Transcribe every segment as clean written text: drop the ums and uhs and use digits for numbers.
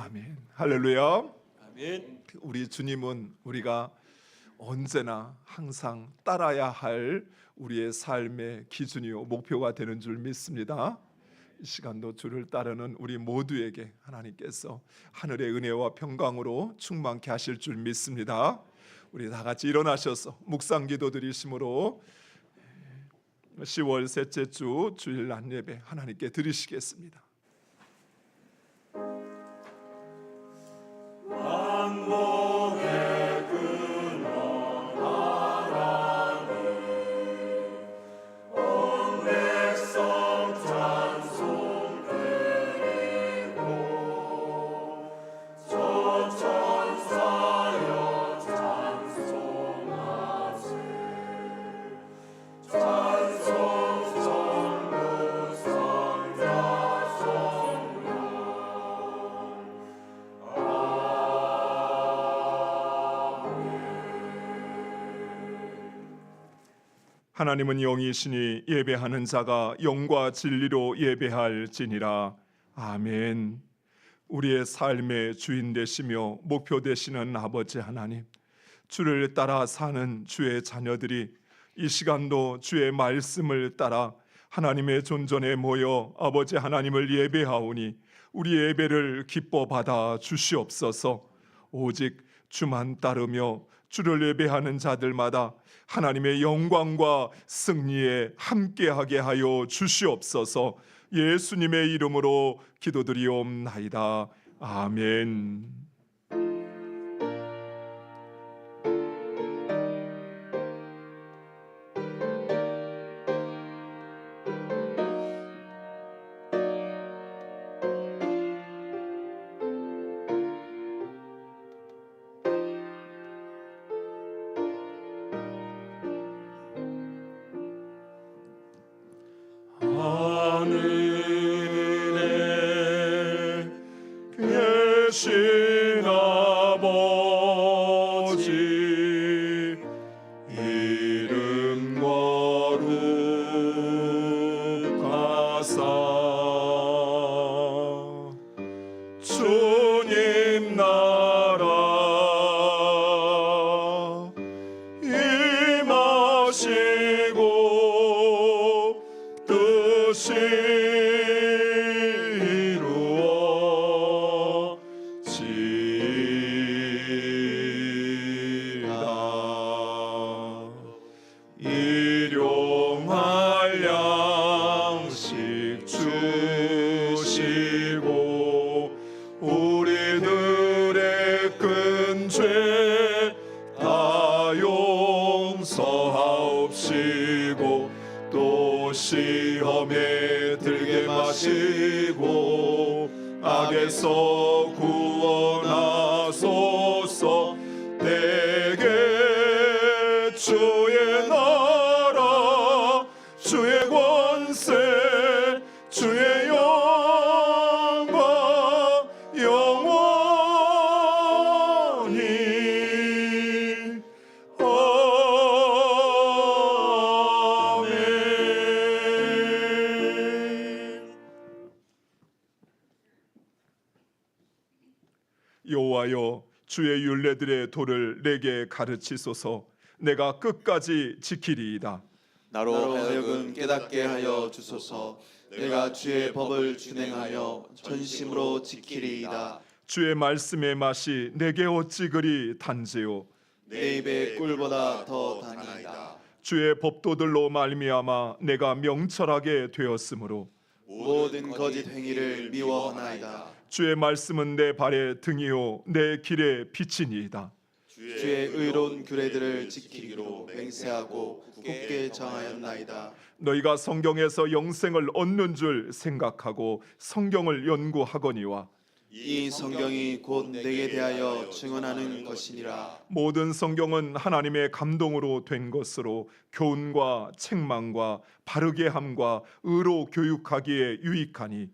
아멘. 할렐루야. 아멘. 우리 주님은 우리가 언제나 항상 따라야 할 우리의 삶의 기준이요 목표가 되는 줄 믿습니다. 이 시간도 주를 따르는 우리 모두에게 하나님께서 하늘의 은혜와 평강으로 충만케 하실 줄 믿습니다. 우리 다 같이 일어나셔서 묵상기도 드리심으로 10월 셋째 주 주일 낮 예배 하나님께 드리시겠습니다. 하나님은 영이시니 예배하는 자가 영과 진리로 예배할지니라. 아멘. 우리의 삶의 주인 되시며 목표 되시는 아버지 하나님, 주를 따라 사는 주의 자녀들이 이 시간도 주의 말씀을 따라 하나님의 존전에 모여 아버지 하나님을 예배하오니 우리 예배를 기뻐 받아 주시옵소서. 오직 주만 따르며 주를 예배하는 자들마다 하나님의 영광과 승리에 함께하게 하여 주시옵소서. 예수님의 이름으로 기도드리옵나이다. 아멘. 하늘에 계신 아버지, 이름 거룩하사 주님 나라 임하시고 뜻이 이루어지리라. 일용할 양식 주시고 우리들의 큰 죄 다 용서하옵시고 또 시험에 들게 마시고 악에서 구원하소서. 내게 주의 나라 주의 권세 주의 영광 영원히 아멘. 여호와여, 주의 율례들의 도를 내게 가르치소서. 내가 끝까지 지키리이다. 나로 하여금 깨닫게 하여 주소서. 내가 주의 법을 준행하여 전심으로 지키리이다. 주의 말씀의 맛이 내게 어찌 그리 단지요. 내 입의 꿀보다 더 다니이다. 주의 법도들로 말미암아 내가 명철하게 되었으므로 모든 거짓 행위를 미워하나이다. 주의 말씀은 내 발의 등이요 내 길의 빛이니이다. 주의 의로운 규례들을 지키기로 맹세하고 굳게 정하였나이다. 너희가 성경에서 영생을 얻는 줄 생각하고 성경을 연구하거니와 이 성경이 곧 내게 대하여 증언하는 것이니라. 모든 성경은 하나님의 감동으로 된 것으로 교훈과 책망과 바르게 함과 의로 교육하기에 유익하니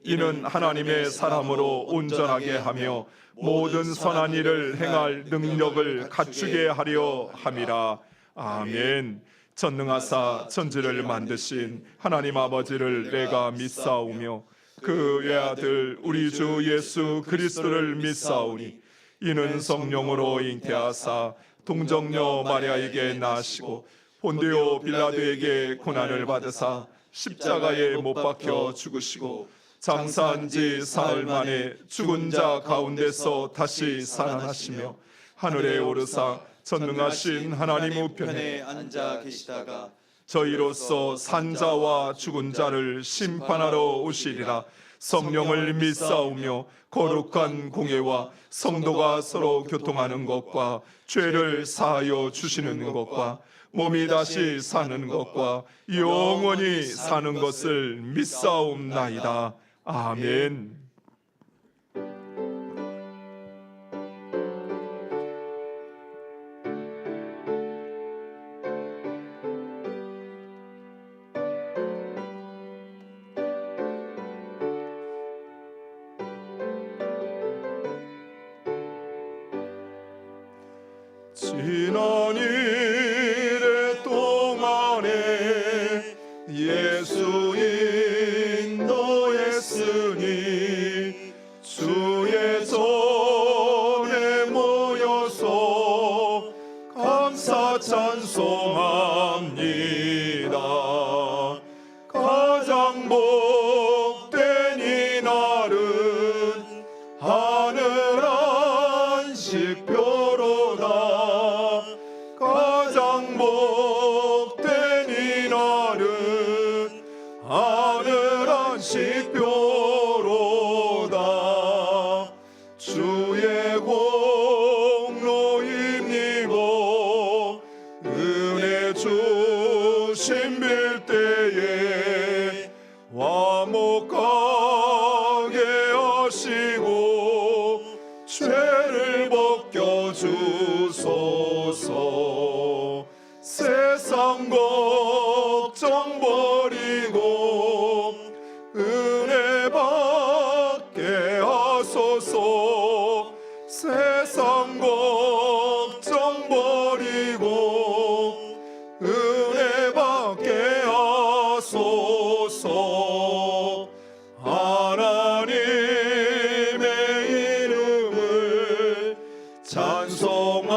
이는 하나님의 사람으로 온전하게 하며 모든 선한 일을 행할 능력을 갖추게 하려 함이라. 아멘. 전능하사 천지를 만드신 하나님 아버지를 내가 믿사오며 그 외아들 우리 주 예수 그리스도를 믿사오니 이는 성령으로 잉태하사 동정녀 마리아에게 나시고 본디오 빌라도에게 고난을 받으사 십자가에 못 박혀 죽으시고 장사한 지 사흘 만에 죽은 자 가운데서 다시 살아나시며 하늘에 오르사 전능하신 하나님 우편에 앉아 계시다가 저희로서 산자와 죽은 자를 심판하러 오시리라. 성령을 믿사오며 거룩한 공예와 성도가 서로 교통하는 것과 죄를 사하여 주시는 것과 몸이 다시 사는 것과 영원히 사는 것을 믿사옵나이다. 아멘. 지난 이래 동안에 예수 인도했으니 주의 전에 모여서 감사 찬송합니다. 가장 복된 이날은 하늘 안식표로다. 가장 복된 이날은 하늘 안식표로다. 주의 공로 힘입어 은혜 주신 빌 때에 화목하게 하시고 죄를 벗겨주소서. 세상 걱정 버리고 은혜 받게 하소서. 세상 걱정 버리고 은혜 받게 하소서. 하나님의 이름을 찬송하러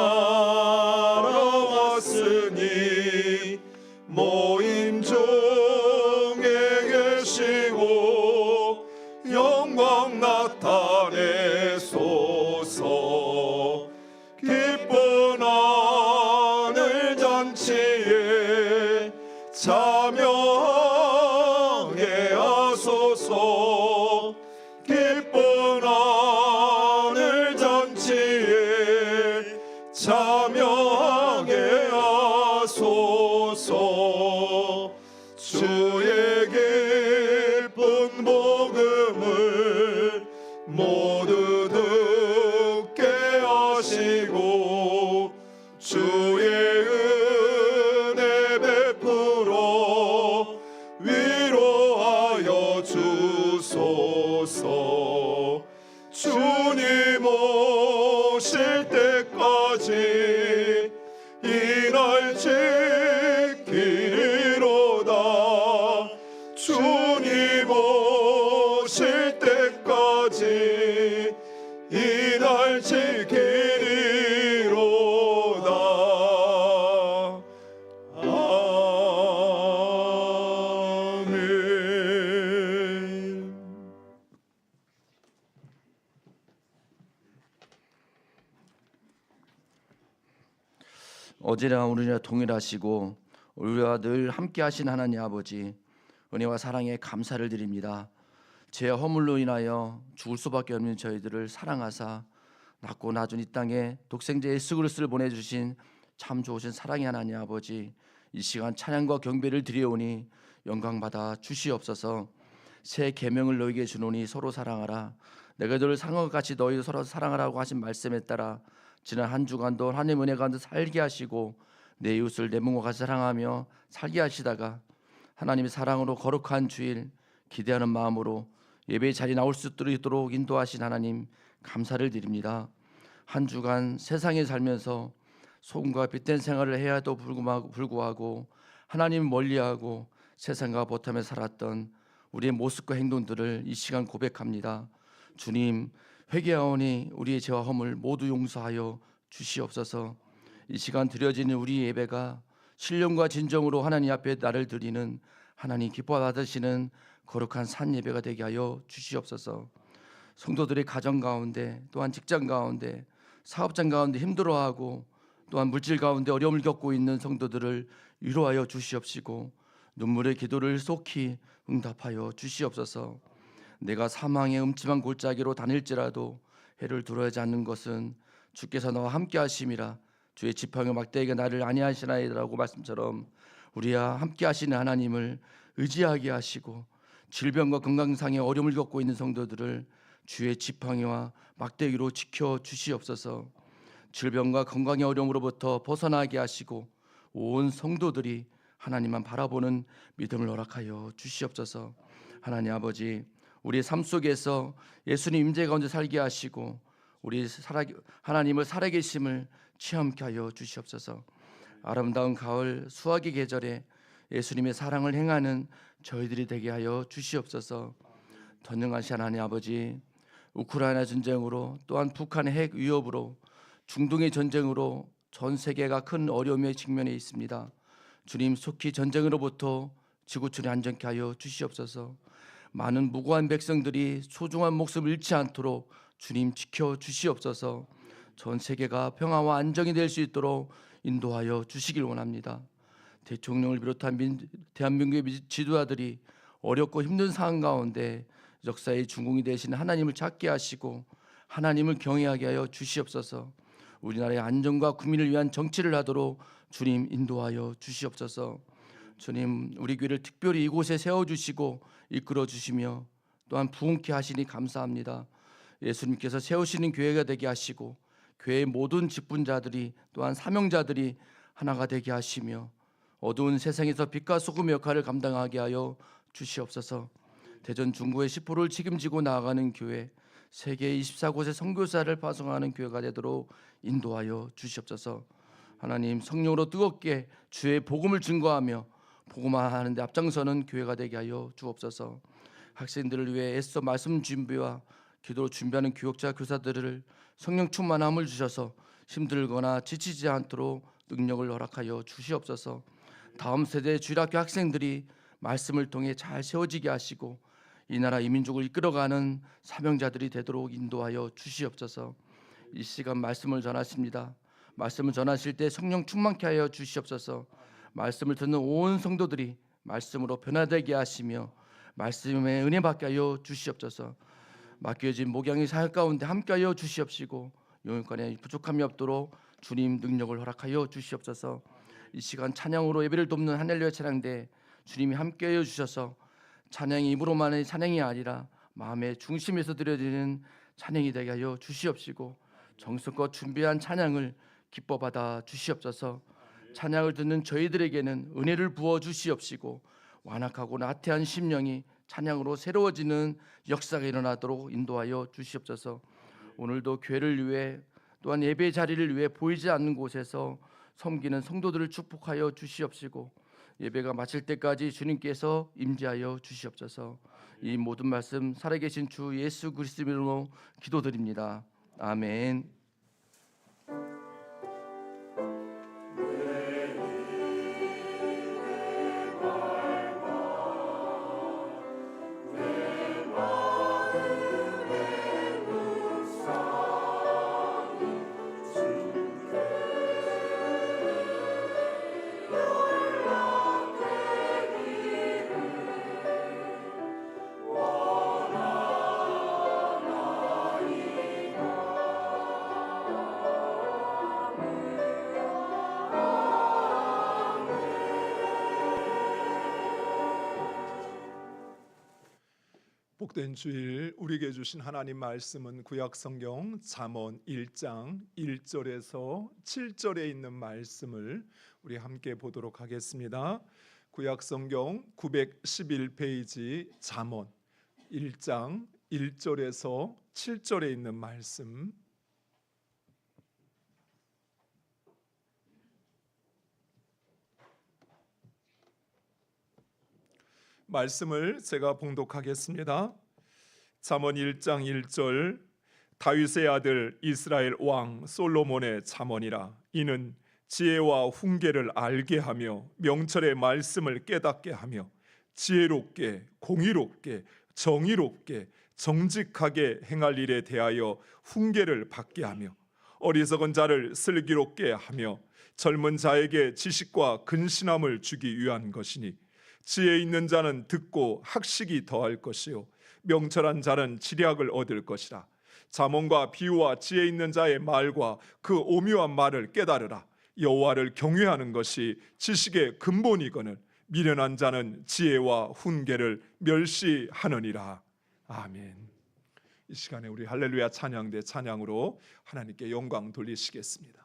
왔으니 모임 중에 계시고 영광 나타내소서. 기쁜 하늘 잔치에 참여하게 하소서. 기쁜 하늘 잔치에 참여하게 하소서. 주의 기쁜 복음을 모두 듣게 하시고 주의 은혜 베풀어 위로하여 주소서. 주님 오실 때까지 이날 지키리로다. 주님 오실 때까지 이날 지키리로다. 아멘. 어제나 오늘이나 동일하시고 우리와 늘 함께하신 하나님 아버지, 은혜와 사랑에 감사를 드립니다. 죄와 허물로 인하여 죽을 수밖에 없는 저희들을 사랑하사 낳고 낳아준 이 땅에 독생자 예수 그리스도를 보내주신 참 좋으신 사랑의 하나님 아버지, 이 시간 찬양과 경배를 드리오니 영광받아 주시옵소서. 새 계명을 너희에게 주노니 서로 사랑하라. 내가 너를 사랑한 것 같이 너희도 서로 사랑하라고 하신 말씀에 따라 지난 한 주간도 하나님 은혜 가운데 살게 하시고 내 이웃을 내 몸과 같이 사랑하며 살게 하시다가 하나님의 사랑으로 거룩한 주일 기대하는 마음으로 예배의 자리에 나올 수 있도록 인도하신 하나님 감사를 드립니다. 한 주간 세상에 살면서 소금과 빛된 생활을 해야도 불구하고 하나님 멀리하고 세상과 보탐에 살았던 우리의 모습과 행동들을 이 시간 고백합니다. 주님, 회개하오니 우리의 죄와 허물 모두 용서하여 주시옵소서. 이 시간 드려지는 우리 예배가 신령과 진정으로 하나님 앞에 나를 드리는 하나님 기뻐 받으시는 거룩한 산 예배가 되게 하여 주시옵소서. 성도들의 가정 가운데, 또한 직장 가운데, 사업장 가운데 힘들어하고 또한 물질 가운데 어려움을 겪고 있는 성도들을 위로하여 주시옵시고 눈물의 기도를 속히 응답하여 주시옵소서. 내가 사망의 음침한 골짜기로 다닐지라도 해를 두려워하지 않는 것은 주께서 나와 함께 하심이라. 주의 지팡이 막대기가 나를 안위하시나이다라고 말씀처럼 우리와 함께 하시는 하나님을 의지하게 하시고 질병과 건강상의 어려움을 겪고 있는 성도들을 주의 지팡이와 막대기로 지켜 주시옵소서. 질병과 건강의 어려움으로부터 벗어나게 하시고 온 성도들이 하나님만 바라보는 믿음을 허락하여 주시옵소서. 하나님 아버지, 우리의 삶 속에서 예수님 임재 가운데 살게 하시고 우리 하나님을 살아계심을 체험케 하여 주시옵소서. 아름다운 가을 수확의 계절에 예수님의 사랑을 행하는 저희들이 되게 하여 주시옵소서. 전능하신 하나님 아버지, 우크라이나 전쟁으로 또한 북한의 핵 위협으로 중동의 전쟁으로 전 세계가 큰 어려움에 직면해 있습니다. 주님, 속히 전쟁으로부터 지구촌이 안전케 하여 주시옵소서. 많은 무고한 백성들이 소중한 목숨을 잃지 않도록 주님 지켜 주시옵소서. 전 세계가 평화와 안정이 될 수 있도록 인도하여 주시길 원합니다. 대통령을 비롯한 대한민국의 지도자들이 어렵고 힘든 상황 가운데 역사의 중공이 되신 하나님을 찾게 하시고 하나님을 경외하게 하여 주시옵소서. 우리나라의 안정과 국민을 위한 정치를 하도록 주님 인도하여 주시옵소서. 주님, 우리 교회를 특별히 이곳에 세워주시고 이끌어 주시며 또한 부흥케 하시니 감사합니다. 예수님께서 세우시는 교회가 되게 하시고 교회의 모든 직분자들이 또한 사명자들이 하나가 되게 하시며 어두운 세상에서 빛과 소금의 역할을 감당하게 하여 주시옵소서. 대전 중구의 10%를 책임지고 나아가는 교회, 세계 24곳의 선교사를 파송하는 교회가 되도록 인도하여 주시옵소서. 하나님, 성령으로 뜨겁게 주의 복음을 증거하며 복음화하는 데 앞장서는 교회가 되게 하여 주옵소서. 학생들을 위해 애써 말씀 준비와 기도로 준비하는 교육자 교사들을 성령 충만함을 주셔서 힘들거나 지치지 않도록 능력을 허락하여 주시옵소서. 다음 세대 주일학교 학생들이 말씀을 통해 잘 세워지게 하시고 이 나라 이 민족을 이끌어가는 사명자들이 되도록 인도하여 주시옵소서. 이 시간 말씀을 전하십니다. 말씀을 전하실 때 성령 충만케 하여 주시옵소서. 말씀을 듣는 온 성도들이 말씀으로 변화되게 하시며 말씀의 은혜 받게 하여 주시옵소서. 맡겨진 목양의 사역 가운데 함께하여 주시옵시고 영육간에 부족함이 없도록 주님 능력을 허락하여 주시옵소서. 이 시간 찬양으로 예배를 돕는 할렐루야 찬양대 주님이 함께하여 주셔서 찬양이 입으로만의 찬양이 아니라 마음의 중심에서 드려지는 찬양이 되게 하여 주시옵시고 정성껏 준비한 찬양을 기뻐 받아 주시옵소서. 찬양을 듣는 저희들에게는 은혜를 부어 주시옵시고 완악하고 나태한 심령이 찬양으로 새로워지는 역사가 일어나도록 인도하여 주시옵소서. 오늘도 교회를 위해 또한 예배 자리를 위해 보이지 않는 곳에서 섬기는 성도들을 축복하여 주시옵시고 예배가 마칠 때까지 주님께서 임재하여 주시옵소서. 이 모든 말씀 살아계신 주 예수 그리스도 이름으로 기도드립니다. 아멘. 복된 주일 우리에게 주신 하나님 말씀은 구약성경 잠언 1장 1절에서 7절에 있는 말씀을 우리 함께 보도록 하겠습니다. 구약성경 911페이지 잠언 1장 1절에서 7절에 있는 말씀, 말씀을 제가 봉독하겠습니다. 잠언 1장 1절 다윗의 아들 이스라엘 왕 솔로몬의 잠언이라. 이는 지혜와 훈계를 알게 하며 명철의 말씀을 깨닫게 하며 지혜롭게 공의롭게 정의롭게 정직하게 행할 일에 대하여 훈계를 받게 하며 어리석은 자를 슬기롭게 하며 젊은 자에게 지식과 근신함을 주기 위한 것이니 지혜 있는 자는 듣고 학식이 더할 것이요 명철한 자는 지략을 얻을 것이라. 잠언과 비유와 지혜 있는 자의 말과 그 오묘한 말을 깨달으라. 여호와를 경외하는 것이 지식의 근본이거늘 미련한 자는 지혜와 훈계를 멸시하느니라. 아멘. 이 시간에 우리 할렐루야 찬양대 찬양으로 하나님께 영광 돌리시겠습니다.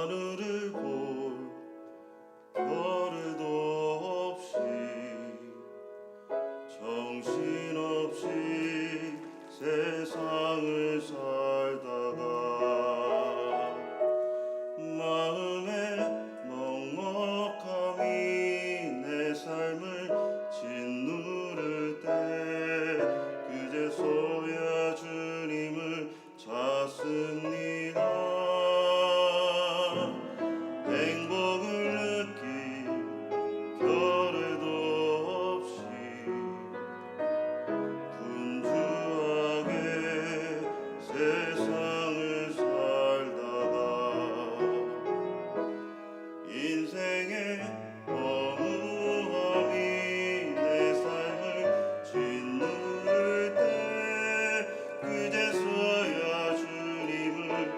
하늘을 볼 겨를도 없이 정신없이 세상을 살다가 마음의 먹먹함이 내 삶을 짓누를 때 그제서야 주님을 찾습니다. 행복을 느낄 겨를도 없이 분주하게 세상을 살다가 인생의 허무함이 내 삶을 짓누를 때 그제서야 주님을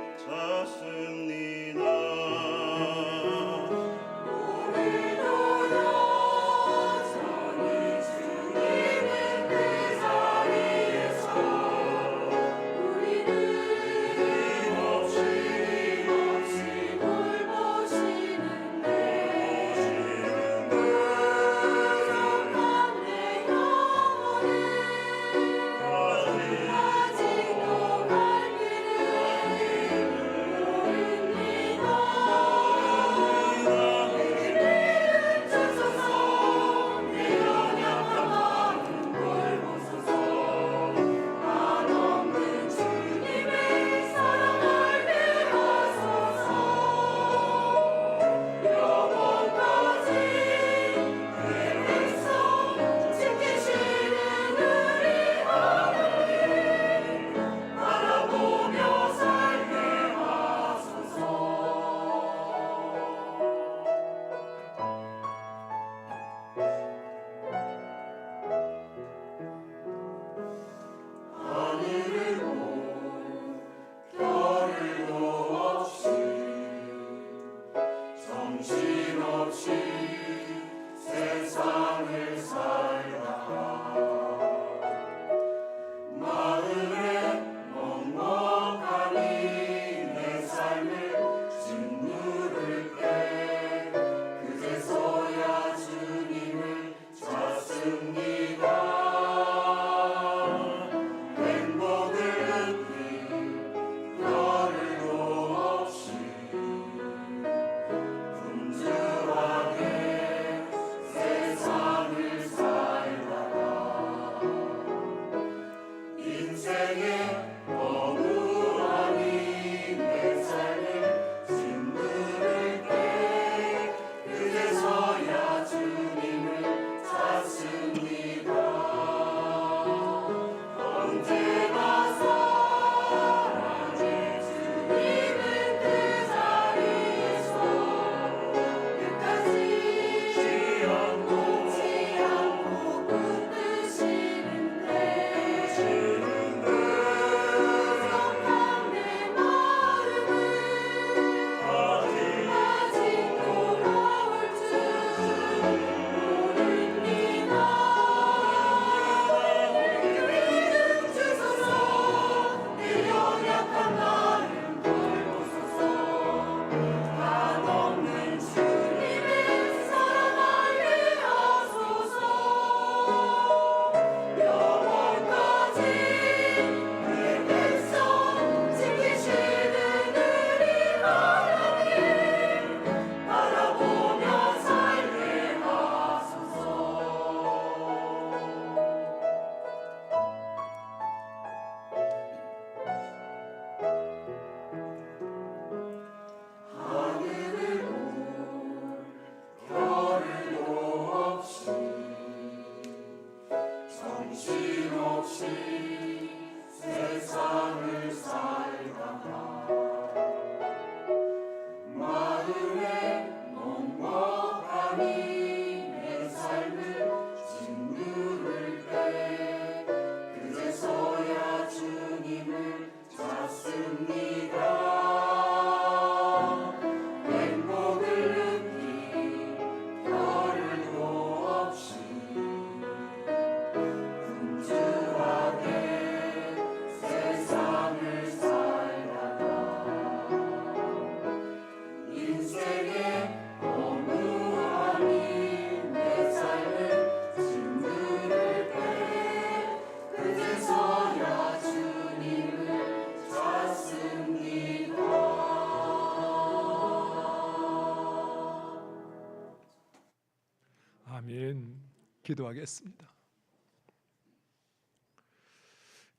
기도하겠습니다.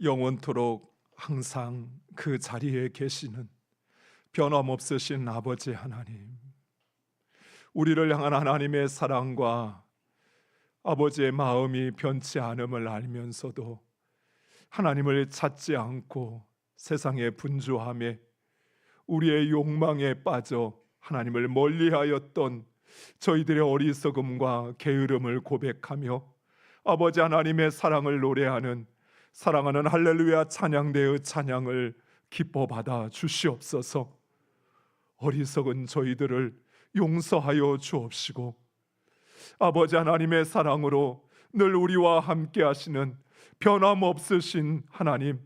영원토록 항상 그 자리에 계시는 변함없으신 아버지 하나님, 우리를 향한 하나님의 사랑과 아버지의 마음이 변치 않음을 알면서도 하나님을 찾지 않고 세상의 분주함에 우리의 욕망에 빠져 하나님을 멀리하였던 저희들의 어리석음과 게으름을 고백하며 아버지 하나님의 사랑을 노래하는 사랑하는 할렐루야 찬양대의 찬양을 기뻐 받아 주시옵소서. 어리석은 저희들을 용서하여 주옵시고 아버지 하나님의 사랑으로 늘 우리와 함께 하시는 변함없으신 하나님,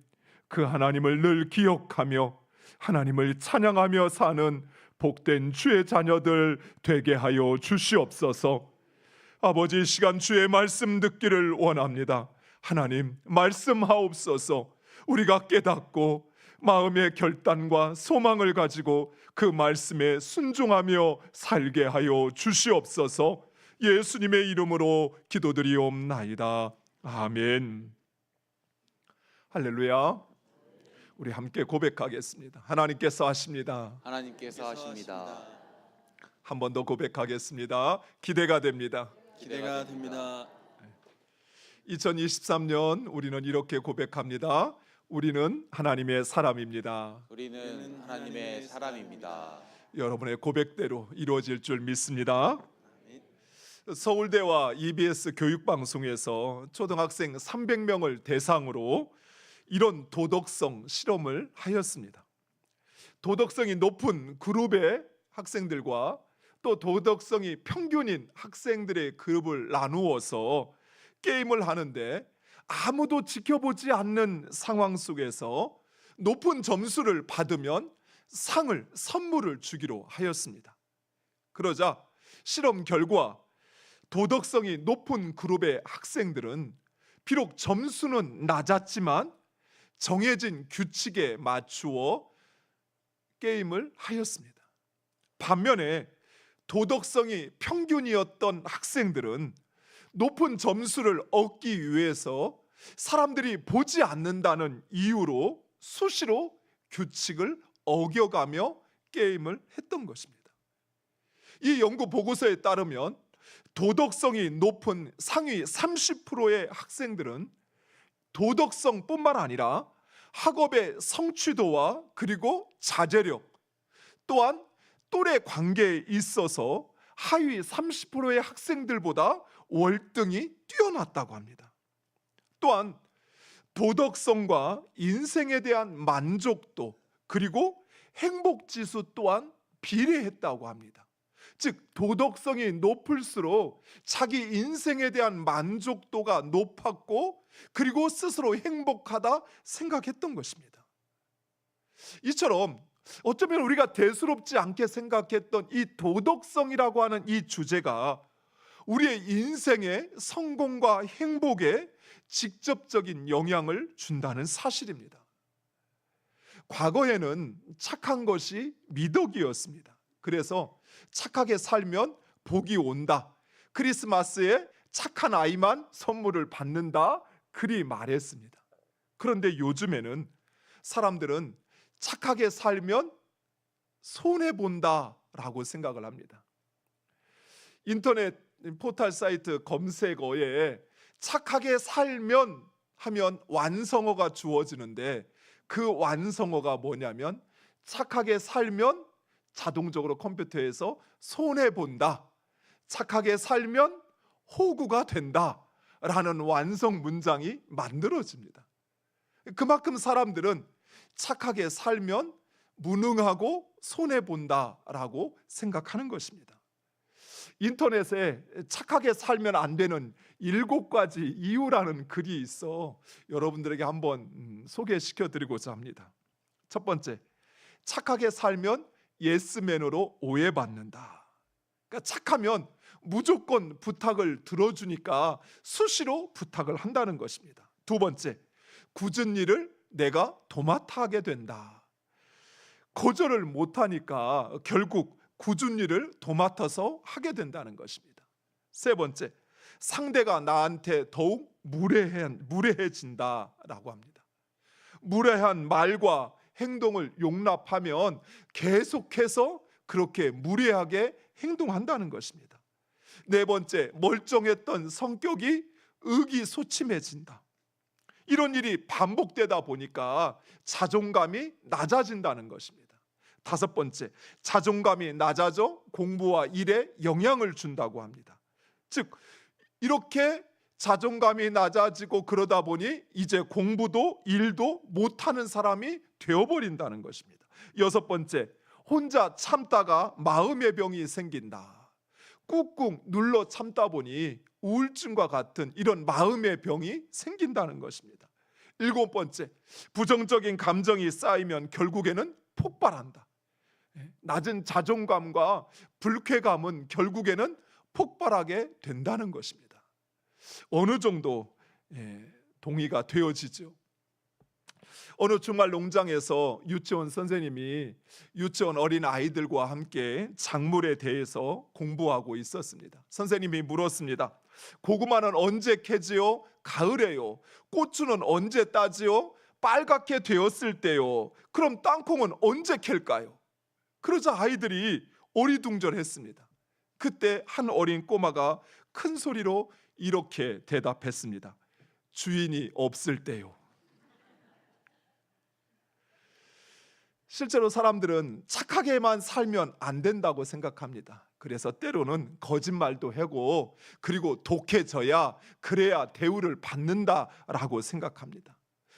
그 하나님을 늘 기억하며 하나님을 찬양하며 사는 복된 주의 자녀들 되게 하여 주시옵소서. 아버지, 이 시간 주의 말씀 듣기를 원합니다. 하나님, 말씀하옵소서. 우리가 깨닫고 마음의 결단과 소망을 가지고 그 말씀에 순종하며 살게 하여 주시옵소서. 예수님의 이름으로 기도드리옵나이다. 아멘. 할렐루야. 우리 함께 고백하겠습니다. 하나님께서 하십니다. 하나님께서 하십니다. 한 번 더 고백하겠습니다. 기대가 됩니다. 기대가 됩니다. 2023년 우리는 이렇게 고백합니다. 우리는 하나님의 사람입니다. 우리는 하나님의 사람입니다. 여러분의 고백대로 이루어질 줄 믿습니다. 서울대와 EBS 교육방송에서 초등학생 300명을 대상으로 이런 도덕성 실험을 하였습니다. 도덕성이 높은 그룹의 학생들과 또 도덕성이 평균인 학생들의 그룹을 나누어서 게임을 하는데 아무도 지켜보지 않는 상황 속에서 높은 점수를 받으면 선물을 주기로 하였습니다. 그러자 실험 결과 도덕성이 높은 그룹의 학생들은 비록 점수는 낮았지만 정해진 규칙에 맞추어 게임을 하였습니다. 반면에 도덕성이 평균이었던 학생들은 높은 점수를 얻기 위해서 사람들이 보지 않는다는 이유로 수시로 규칙을 어겨가며 게임을 했던 것입니다. 이 연구 보고서에 따르면 도덕성이 높은 상위 30%의 학생들은 도덕성뿐만 아니라 학업의 성취도와 그리고 자제력 또한 또래 관계에 있어서 하위 30%의 학생들보다 월등히 뛰어났다고 합니다. 또한 도덕성과 인생에 대한 만족도 그리고 행복지수 또한 비례했다고 합니다. 즉 도덕성이 높을수록 자기 인생에 대한 만족도가 높았고 그리고 스스로 행복하다 생각했던 것입니다. 이처럼 어쩌면 우리가 대수롭지 않게 생각했던 이 도덕성이라고 하는 이 주제가 우리의 인생의 성공과 행복에 직접적인 영향을 준다는 사실입니다. 과거에는 착한 것이 미덕이었습니다. 그래서 착하게 살면 복이 온다. 크리스마스에 착한 아이만 선물을 받는다. 그리 말했습니다. 그런데 요즘에는 사람들은 착하게 살면 손해본다라고 생각을 합니다. 인터넷 포털 사이트 검색어에 착하게 살면 하면 완성어가 주어지는데 그 완성어가 뭐냐면 착하게 살면 자동적으로 컴퓨터에서 손해본다. 착하게 살면 호구가 된다. 라는 완성 문장이 만들어집니다. 그만큼 사람들은 착하게 살면 무능하고 손해본다라고 생각하는 것입니다. 인터넷에 착하게 살면 안 되는 7가지 이유라는 글이 있어 여러분들에게 한번 소개시켜 드리고자 합니다. 첫 번째, 착하게 살면 예스맨으로 오해받는다. 그러니까 착하면 무조건 부탁을 들어주니까 수시로 부탁을 한다는 것입니다. 두 번째, 굳은 일을 내가 도맡아 하게 된다. 거절을 못하니까 결국 굳은 일을 도맡아서 하게 된다는 것입니다. 세 번째, 상대가 나한테 더욱 무례해진다라고 합니다. 무례한 말과 행동을 용납하면 계속해서 그렇게 무례하게 행동한다는 것입니다. 네 번째, 멀쩡했던 성격이 의기소침해진다. 이런 일이 반복되다 보니까 자존감이 낮아진다는 것입니다. 다섯 번째, 자존감이 낮아져 공부와 일에 영향을 준다고 합니다. 즉, 이렇게 자존감이 낮아지고 그러다 보니 이제 공부도 일도 못하는 사람이 되어버린다는 것입니다. 여섯 번째, 혼자 참다가 마음의 병이 생긴다. 꾹꾹 눌러 참다 보니 우울증과 같은 이런 마음의 병이 생긴다는 것입니다. 일곱 번째, 부정적인 감정이 쌓이면 결국에는 폭발한다. 낮은 자존감과 불쾌감은 결국에는 폭발하게 된다는 것입니다. 어느 정도 동의가 되어지죠. 어느 주말 농장에서 유치원 선생님이 유치원 어린 아이들과 함께 작물에 대해서 공부하고 있었습니다. 선생님이 물었습니다. 고구마는 언제 캐지요? 가을에요. 고추는 언제 따지요? 빨갛게 되었을 때요. 그럼 땅콩은 언제 캘까요? 그러자 아이들이 어리둥절했습니다. 그때 한 어린 꼬마가 큰 소리로 이렇게 대답했습니다. 주인이 없을 때요. 실제로 사람들은 착하게만 살면 안 된다고 생각합니다. 그래서 때로는 거짓말도 하고 그리고 독해져야 그래야 대우를 받는다라고 생각합니다.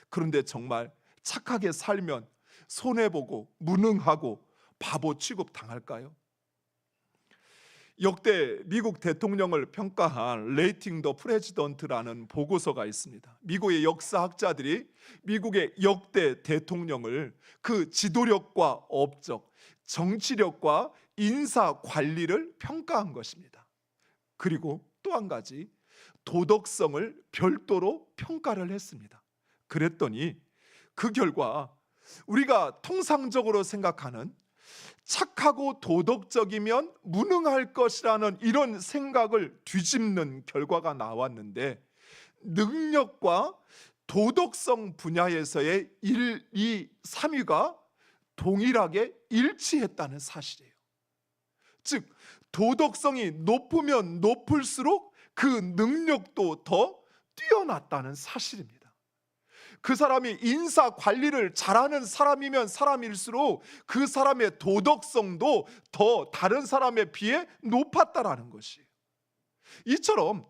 그런데 정말 착하게 살면 손해보고 무능하고 바보 취급 당할까요? 역대 미국 대통령을 평가한 레이팅 더 프레지던트라는 보고서가 있습니다. 미국의 역사학자들이 미국의 역대 대통령을 그 지도력과 업적, 정치력과 인사 관리를 평가한 것입니다. 그리고 또 한 가지, 도덕성을 별도로 평가를 했습니다. 그랬더니 그 결과 우리가 통상적으로 생각하는 착하고 도덕적이면 무능할 것이라는 이런 생각을 뒤집는 결과가 나왔는데, 능력과 도덕성 분야에서의 1, 2, 3위가 동일하게 일치했다는 사실이에요. 즉, 도덕성이 높으면 높을수록 그 능력도 더 뛰어났다는 사실입니다. 그 사람이 인사 관리를 잘하는 사람이면 사람일수록 그 사람의 도덕성도 더 다른 사람에 비해 높았다라는 것이에요. 이처럼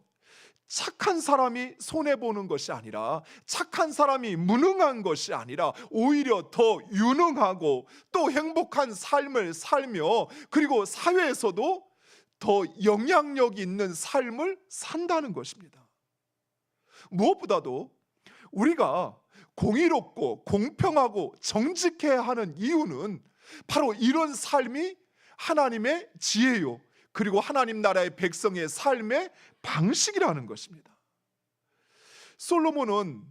착한 사람이 손해보는 것이 아니라, 착한 사람이 무능한 것이 아니라 오히려 더 유능하고 또 행복한 삶을 살며 그리고 사회에서도 더 영향력 있는 삶을 산다는 것입니다. 무엇보다도 우리가 공의롭고 공평하고 정직해야 하는 이유는 바로 이런 삶이 하나님의 지혜요, 그리고 하나님 나라의 백성의 삶의 방식이라는 것입니다. 솔로몬은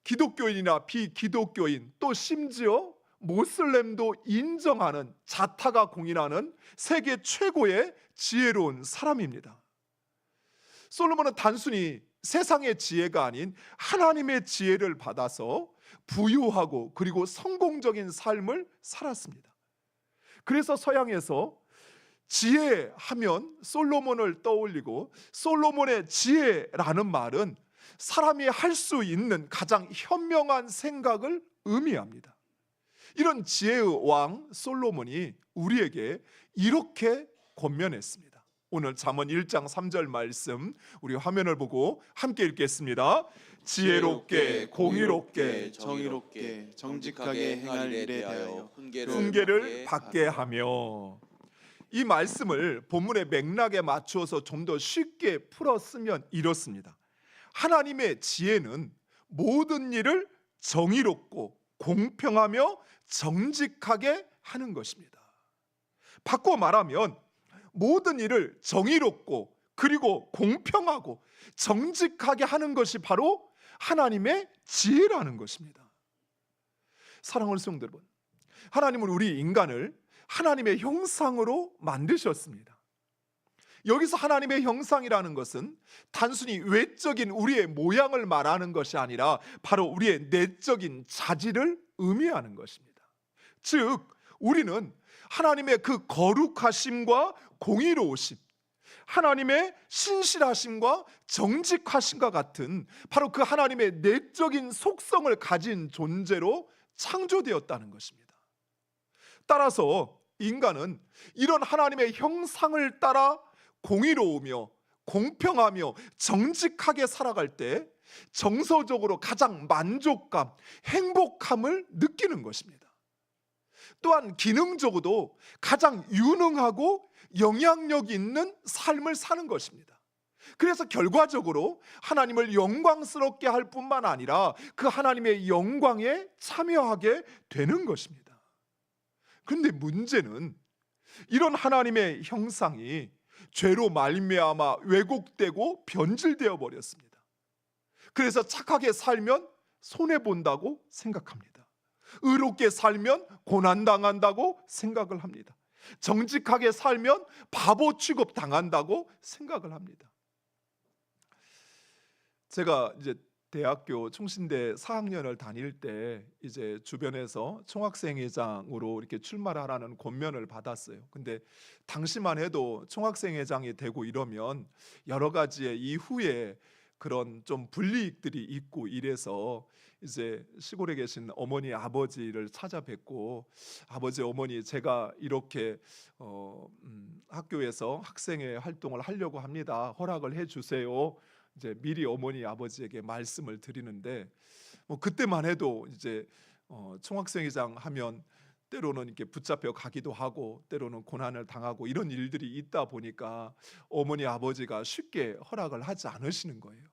기독교인이나 비기독교인, 또 심지어 모슬렘도 인정하는, 자타가 공인하는 세계 최고의 지혜로운 사람입니다. 솔로몬은 단순히 세상의 지혜가 아닌 하나님의 지혜를 받아서 부유하고 그리고 성공적인 삶을 살았습니다. 그래서 서양에서 지혜하면 솔로몬을 떠올리고, 솔로몬의 지혜라는 말은 사람이 할 수 있는 가장 현명한 생각을 의미합니다. 이런 지혜의 왕 솔로몬이 우리에게 이렇게 권면했습니다. 오늘 잠언 1장 3절 말씀 우리 화면을 보고 함께 읽겠습니다. 지혜롭게 공의롭게 정의롭게 정직하게 행할 일에 대하여 훈계를 받게 하며. 이 말씀을 본문의 맥락에 맞추어서 좀 더 쉽게 풀었으면 이렇습니다. 하나님의 지혜는 모든 일을 정의롭고 공평하며 정직하게 하는 것입니다. 바꿔 말하면 모든 일을 정의롭고 그리고 공평하고 정직하게 하는 것이 바로 하나님의 지혜라는 것입니다. 사랑하는 성도 여러분, 하나님은 우리 인간을 하나님의 형상으로 만드셨습니다. 여기서 하나님의 형상이라는 것은 단순히 외적인 우리의 모양을 말하는 것이 아니라 바로 우리의 내적인 자질을 의미하는 것입니다. 즉 우리는 하나님의 그 거룩하심과 공의로우심, 하나님의 신실하심과 정직하심과 같은 바로 그 하나님의 내적인 속성을 가진 존재로 창조되었다는 것입니다. 따라서 인간은 이런 하나님의 형상을 따라 공의로우며 공평하며 정직하게 살아갈 때 정서적으로 가장 만족감, 행복함을 느끼는 것입니다. 또한 기능적으로도 가장 유능하고 영향력 있는 삶을 사는 것입니다. 그래서 결과적으로 하나님을 영광스럽게 할 뿐만 아니라 그 하나님의 영광에 참여하게 되는 것입니다. 그런데 문제는 이런 하나님의 형상이 죄로 말미암아 왜곡되고 변질되어 버렸습니다. 그래서 착하게 살면 손해본다고 생각합니다. 의롭게 살면 고난당한다고 생각을 합니다. 정직하게 살면 바보 취급당한다고 생각을 합니다. 제가 이제 대학교 총신대 4학년을 다닐 때 이제 주변에서 총학생회장으로 이렇게 출마를 하라는 권면을 받았어요. 근데 당시만 해도 총학생회장이 되고 이러면 여러 가지의 이후에 그런 좀 불이익들이 있고 이래서 이제 시골에 계신 어머니 아버지를 찾아뵙고 아버지 어머니 제가 이렇게 학교에서 학생회 활동을 하려고 합니다. 허락을 해주세요. 이제 미리 어머니 아버지에게 말씀을 드리는데 그때만 해도 이제 총학생회장 하면 때로는 이렇게 붙잡혀 가기도 하고 때로는 고난을 당하고 이런 일들이 있다 보니까 어머니 아버지가 쉽게 허락을 하지 않으시는 거예요.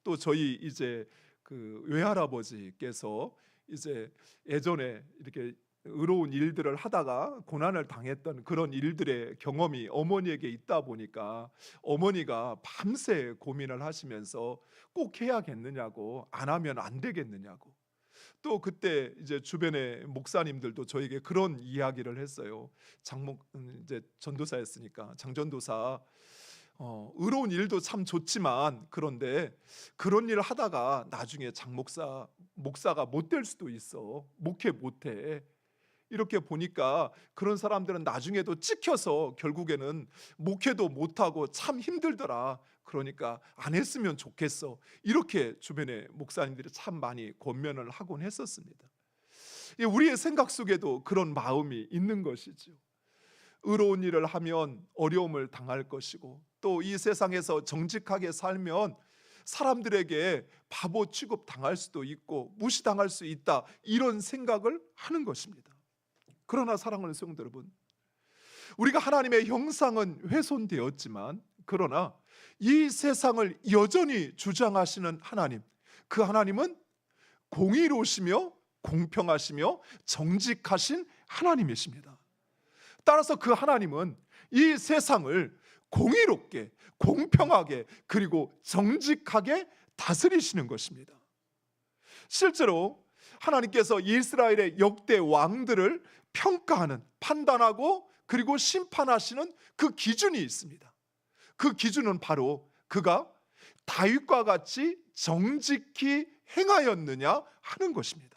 또 저희 이제 그 외할아버지께서 이제 예전에 이렇게 의로운 일들을 하다가 고난을 당했던 그런 일들의 경험이 어머니에게 있다 보니까 어머니가 밤새 고민을 하시면서 꼭 해야겠느냐고 안 하면 안 되겠느냐고 또 그때 이제 주변의 목사님들도 저에게 그런 이야기를 했어요. 장목 이제 전도사였으니까 장전도사 의로운 일도 참 좋지만 그런데 그런 일을 하다가 나중에 목사가 못 될 수도 있어. 목회 못해. 이렇게 보니까 그런 사람들은 나중에도 찍혀서 결국에는 목회도 못하고 참 힘들더라. 그러니까 안 했으면 좋겠어. 이렇게 주변의 목사님들이 참 많이 권면을 하곤 했었습니다. 우리의 생각 속에도 그런 마음이 있는 것이죠. 의로운 일을 하면 어려움을 당할 것이고 또 이 세상에서 정직하게 살면 사람들에게 바보 취급 당할 수도 있고 무시당할 수 있다 이런 생각을 하는 것입니다. 그러나 사랑하는 성도 여러분, 우리가 하나님의 형상은 훼손되었지만 그러나 이 세상을 여전히 주장하시는 하나님, 그 하나님은 공의로우시며 공평하시며 정직하신 하나님이십니다. 따라서 그 하나님은 이 세상을 공의롭게 공평하게 그리고 정직하게 다스리시는 것입니다. 실제로 하나님께서 이스라엘의 역대 왕들을 평가하는, 판단하고 그리고 심판하시는 그 기준이 있습니다. 그 기준은 바로 그가 다윗과 같이 정직히 행하였느냐 하는 것입니다.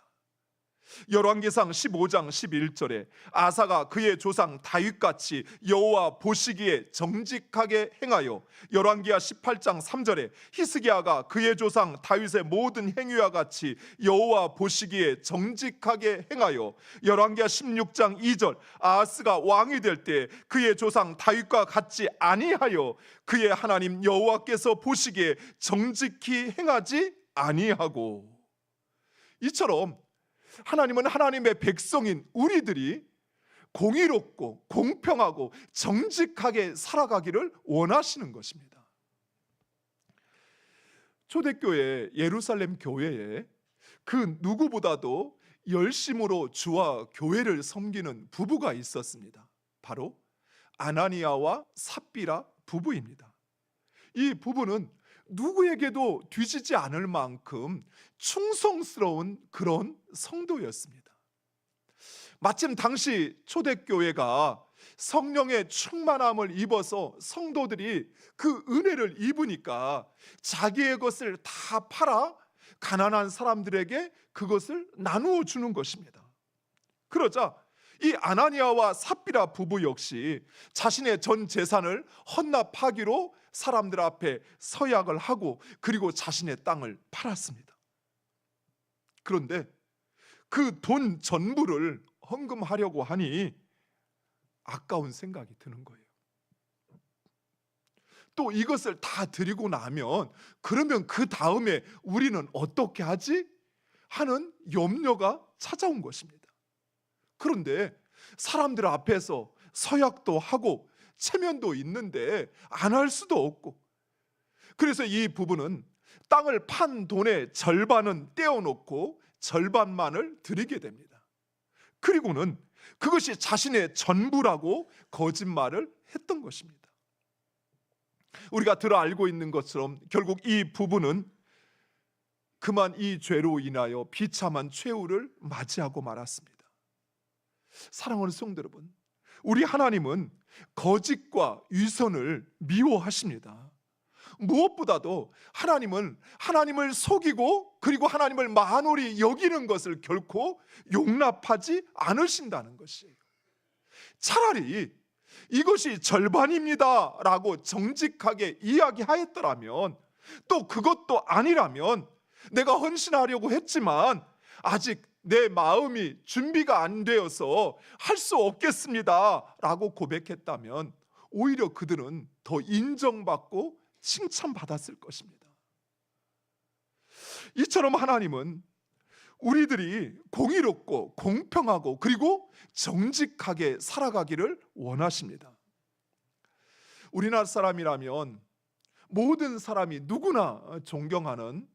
열왕기상 15장 11절에 아사가 그의 조상 다윗같이 여호와 보시기에 정직하게 행하여, 열왕기하 18장 3절에 히스기야가 그의 조상 다윗의 모든 행위와 같이 여호와 보시기에 정직하게 행하여, 열왕기하 16장 2절 아하스가 왕이 될 때 그의 조상 다윗과 같지 아니하여 그의 하나님 여호와께서 보시기에 정직히 행하지 아니하고, 이처럼 하나님은 하나님의 백성인 우리들이 공의롭고 공평하고 정직하게 살아가기를 원하시는 것입니다. 초대교회 예루살렘 교회에 그 누구보다도 열심으로 주와 교회를 섬기는 부부가 있었습니다. 바로 아나니아와 삽비라 부부입니다. 이 부부는 누구에게도 뒤지지 않을 만큼 충성스러운 그런 성도였습니다. 마침 당시 초대교회가 성령의 충만함을 입어서 성도들이 그 은혜를 입으니까 자기의 것을 다 팔아 가난한 사람들에게 그것을 나누어 주는 것입니다. 그러자 이 아나니아와 삽비라 부부 역시 자신의 전 재산을 헌납하기로 사람들 앞에 서약을 하고 그리고 자신의 땅을 팔았습니다. 그런데 그 돈 전부를 헌금하려고 하니 아까운 생각이 드는 거예요. 또 이것을 다 드리고 나면 그러면 그 다음에 우리는 어떻게 하지? 하는 염려가 찾아온 것입니다. 그런데 사람들 앞에서 서약도 하고 체면도 있는데 안 할 수도 없고, 그래서 이 부부는 땅을 판 돈의 절반은 떼어놓고 절반만을 드리게 됩니다. 그리고는 그것이 자신의 전부라고 거짓말을 했던 것입니다. 우리가 들어 알고 있는 것처럼 결국 이 부부는 그만 이 죄로 인하여 비참한 최후를 맞이하고 말았습니다. 사랑하는 성도 여러분, 우리 하나님은 거짓과 위선을 미워하십니다. 무엇보다도 하나님은 하나님을 속이고 그리고 하나님을 만홀히 여기는 것을 결코 용납하지 않으신다는 것이에요. 차라리 이것이 절반입니다 라고 정직하게 이야기하였더라면, 또 그것도 아니라면 내가 헌신하려고 했지만 아직 내 마음이 준비가 안 되어서 할 수 없겠습니다 라고 고백했다면 오히려 그들은 더 인정받고 칭찬받았을 것입니다. 이처럼 하나님은 우리들이 공의롭고 공평하고 그리고 정직하게 살아가기를 원하십니다. 우리나라 사람이라면 모든 사람이 누구나 존경하는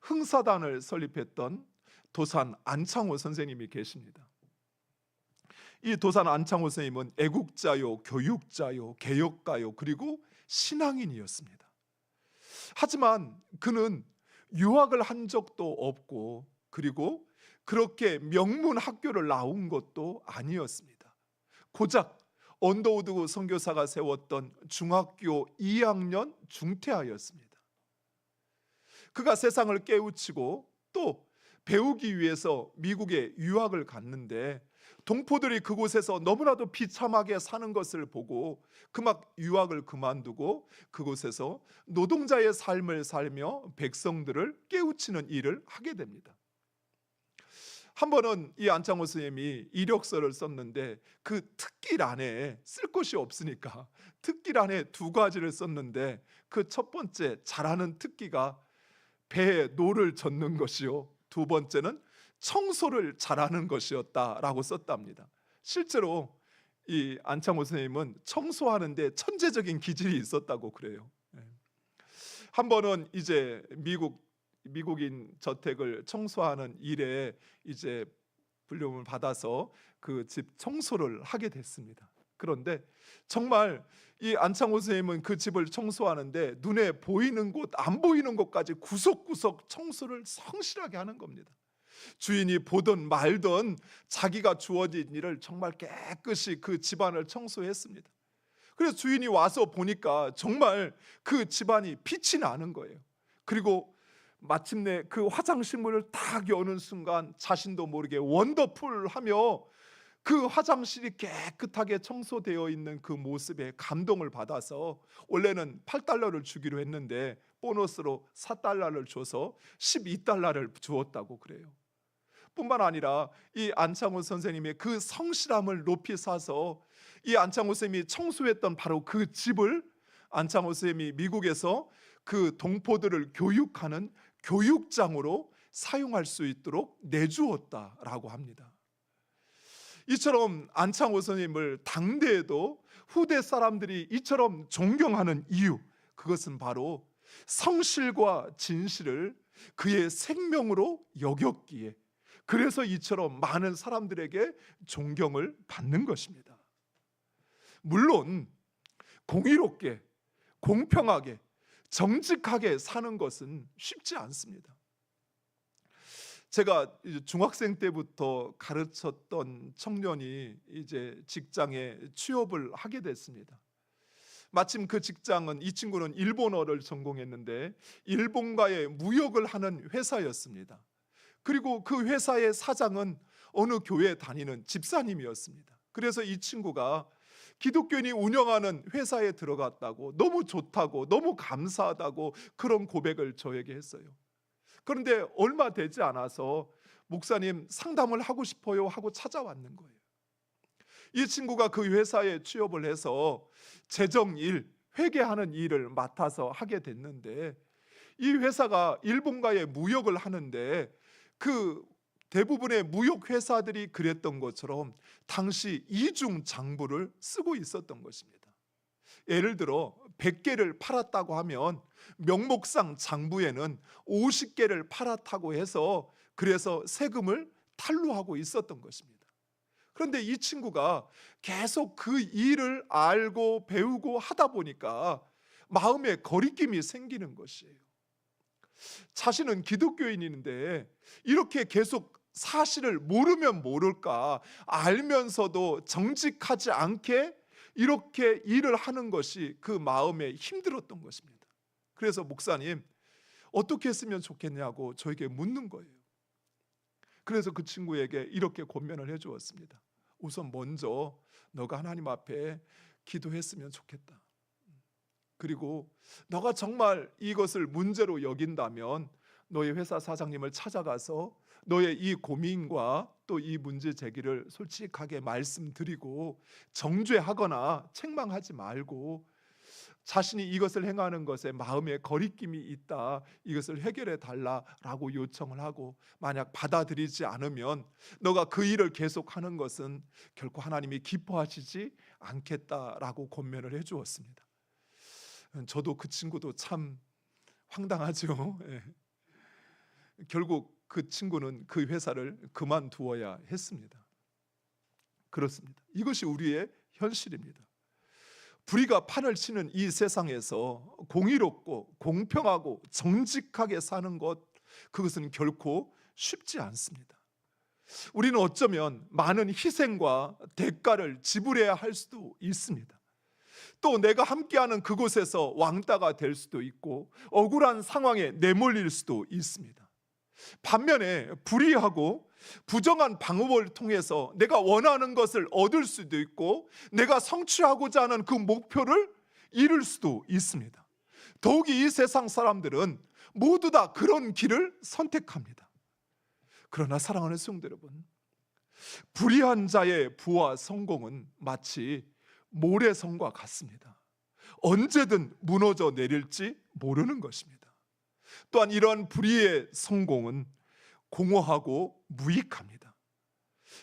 흥사단을 설립했던 도산 안창호 선생님이 계십니다. 이 도산 안창호 선생님은 애국자요, 교육자요, 개혁가요, 그리고 신앙인이었습니다. 하지만 그는 유학을 한 적도 없고 그리고 그렇게 명문 학교를 나온 것도 아니었습니다. 고작 언더우드 선교사가 세웠던 중학교 2학년 중퇴하였습니다. 그가 세상을 깨우치고 또 배우기 위해서 미국에 유학을 갔는데 동포들이 그곳에서 너무나도 비참하게 사는 것을 보고 그막 유학을 그만두고 그곳에서 노동자의 삶을 살며 백성들을 깨우치는 일을 하게 됩니다. 한 번은 이 안창호 선생님이 이력서를 썼는데 그 특기란에 쓸 것이 없으니까 특기란에 두 가지를 썼는데 그 첫 번째 잘하는 특기가 배에 노를 젓는 것이요, 두 번째는 청소를 잘하는 것이었다라고 썼답니다. 실제로 이 안창호 선생님은 청소하는데 천재적인 기질이 있었다고 그래요. 한 번은 이제 미국인 저택을 청소하는 일에 이제 불려움을 받아서 그 집 청소를 하게 됐습니다. 그런데 정말 이 안창호 선생님은 그 집을 청소하는데 눈에 보이는 곳, 안 보이는 곳까지 구석구석 청소를 성실하게 하는 겁니다. 주인이 보든 말든 자기가 주어진 일을 정말 깨끗이 그 집안을 청소했습니다. 그래서 주인이 와서 보니까 정말 그 집안이 빛이 나는 거예요. 그리고 마침내 그 화장실문을 딱 여는 순간 자신도 모르게 원더풀하며 그 화장실이 깨끗하게 청소되어 있는 그 모습에 감동을 받아서 원래는 $8를 주기로 했는데 보너스로 $4를 줘서 $12를 주었다고 그래요. 뿐만 아니라 이 안창호 선생님의 그 성실함을 높이 사서 이 안창호 선생님이 청소했던 바로 그 집을 안창호 선생님이 미국에서 그 동포들을 교육하는 교육장으로 사용할 수 있도록 내주었다라고 합니다. 이처럼 안창호 선생님을 당대에도 후대 사람들이 이처럼 존경하는 이유, 그것은 바로 성실과 진실을 그의 생명으로 여겼기에, 그래서 이처럼 많은 사람들에게 존경을 받는 것입니다. 물론 공의롭게, 공평하게, 정직하게 사는 것은 쉽지 않습니다. 제가 이제 중학생 때부터 가르쳤던 청년이 이제 직장에 취업을 하게 됐습니다. 마침 그 직장은, 이 친구는 일본어를 전공했는데 일본과의 무역을 하는 회사였습니다. 그리고 그 회사의 사장은 어느 교회 다니는 집사님이었습니다. 그래서 이 친구가 기독교인이 운영하는 회사에 들어갔다고, 너무 좋다고, 너무 감사하다고 그런 고백을 저에게 했어요. 그런데 얼마 되지 않아서 목사님 상담을 하고 싶어요 하고 찾아왔는 거예요. 이 친구가 그 회사에 취업을 해서 재정일, 회계하는 일을 맡아서 하게 됐는데, 이 회사가 일본과의 무역을 하는데 그 대부분의 무역 회사들이 그랬던 것처럼 당시 이중 장부를 쓰고 있었던 것입니다. 예를 들어 100개를 팔았다고 하면 명목상 장부에는 50개를 팔았다고 해서, 그래서 세금을 탈루하고 있었던 것입니다. 그런데 이 친구가 계속 그 일을 알고 배우고 하다 보니까 마음에 거리낌이 생기는 것이에요. 자신은 기독교인인데 이렇게 계속 사실을 모르면 모를까, 알면서도 정직하지 않게 이렇게 일을 하는 것이 그 마음에 힘들었던 것입니다. 그래서 목사님, 어떻게 했으면 좋겠냐고 저에게 묻는 거예요. 그래서 그 친구에게 이렇게 권면을 해주었습니다. 우선 먼저 너가 하나님 앞에 기도했으면 좋겠다. 그리고 너가 정말 이것을 문제로 여긴다면 너의 회사 사장님을 찾아가서 너의 이 고민과 또 이 문제 제기를 솔직하게 말씀드리고, 정죄하거나 책망하지 말고 자신이 이것을 행하는 것에 마음에 거리낌이 있다, 이것을 해결해 달라라고 요청을 하고, 만약 받아들이지 않으면 너가 그 일을 계속하는 것은 결코 하나님이 기뻐하시지 않겠다라고 권면을 해주었습니다. 저도 그 친구도 참 황당하죠. 예. 결국 그 친구는 그 회사를 그만두어야 했습니다. 그렇습니다. 이것이 우리의 현실입니다. 불의가 판을 치는 이 세상에서 공의롭고 공평하고 정직하게 사는 것, 그것은 결코 쉽지 않습니다. 우리는 어쩌면 많은 희생과 대가를 지불해야 할 수도 있습니다. 또 내가 함께하는 그곳에서 왕따가 될 수도 있고 억울한 상황에 내몰릴 수도 있습니다. 반면에 불의하고 부정한 방법을 통해서 내가 원하는 것을 얻을 수도 있고 내가 성취하고자 하는 그 목표를 이룰 수도 있습니다. 더욱이 이 세상 사람들은 모두 다 그런 길을 선택합니다. 그러나 사랑하는 성도 여러분, 불의한 자의 부와 성공은 마치 모래성과 같습니다. 언제든 무너져 내릴지 모르는 것입니다. 또한 이러한 불의의 성공은 공허하고 무익합니다.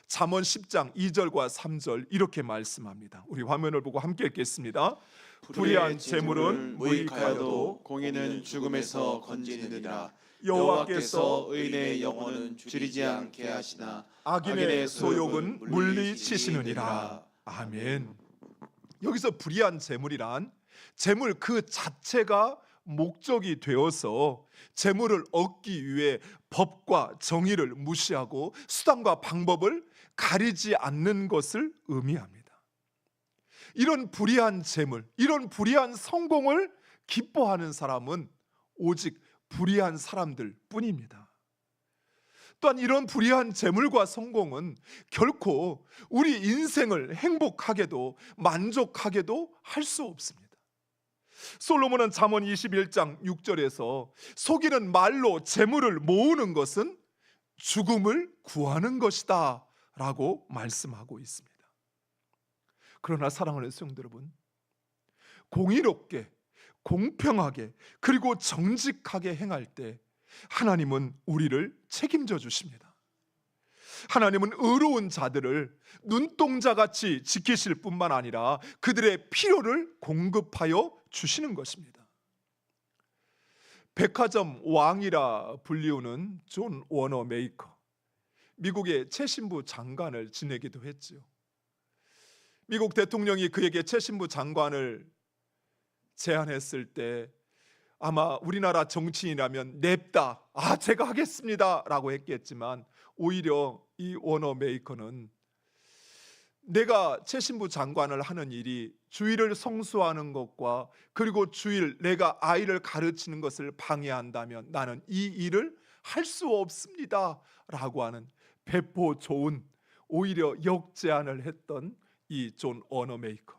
잠언 10장 2절과 3절 이렇게 말씀합니다. 우리 화면을 보고 함께 읽겠습니다. 불의한 재물은 무익하여도 공의는 죽음에서 건지느니라. 여호와께서 의인의 영혼은 줄이지 않게 하시나 악인의 소욕은 물리치시느니라. 아멘. 여기서 불의한 재물이란 재물 그 자체가 목적이 되어서 재물을 얻기 위해 법과 정의를 무시하고 수단과 방법을 가리지 않는 것을 의미합니다. 이런 불의한 재물, 이런 불의한 성공을 기뻐하는 사람은 오직 불의한 사람들 뿐입니다. 또한 이런 불의한 재물과 성공은 결코 우리 인생을 행복하게도 만족하게도 할 수 없습니다. 솔로몬은 잠언 21장 6절에서 속이는 말로 재물을 모으는 것은 죽음을 구하는 것이다 라고 말씀하고 있습니다. 그러나 사랑하는 성도 여러분, 공의롭게 공평하게 그리고 정직하게 행할 때 하나님은 우리를 책임져 주십니다. 하나님은 의로운 자들을 눈동자같이 지키실 뿐만 아니라 그들의 필요를 공급하여 주시는 것입니다. 백화점 왕이라 불리우는 존 워너 메이커, 미국의 최신부 장관을 지내기도 했지요. 미국 대통령이 그에게 최신부 장관을 제안했을 때 아마 우리나라 정치인이라면 냅다, 제가 하겠습니다 라고 했겠지만, 오히려 이 워너 메이커는 내가 최신부 장관을 하는 일이 주일을 성수하는 것과 그리고 주일 내가 아이를 가르치는 것을 방해한다면 나는 이 일을 할 수 없습니다 라고 하는 배포 좋은, 오히려 역제안을 했던 이 존 워너 메이커.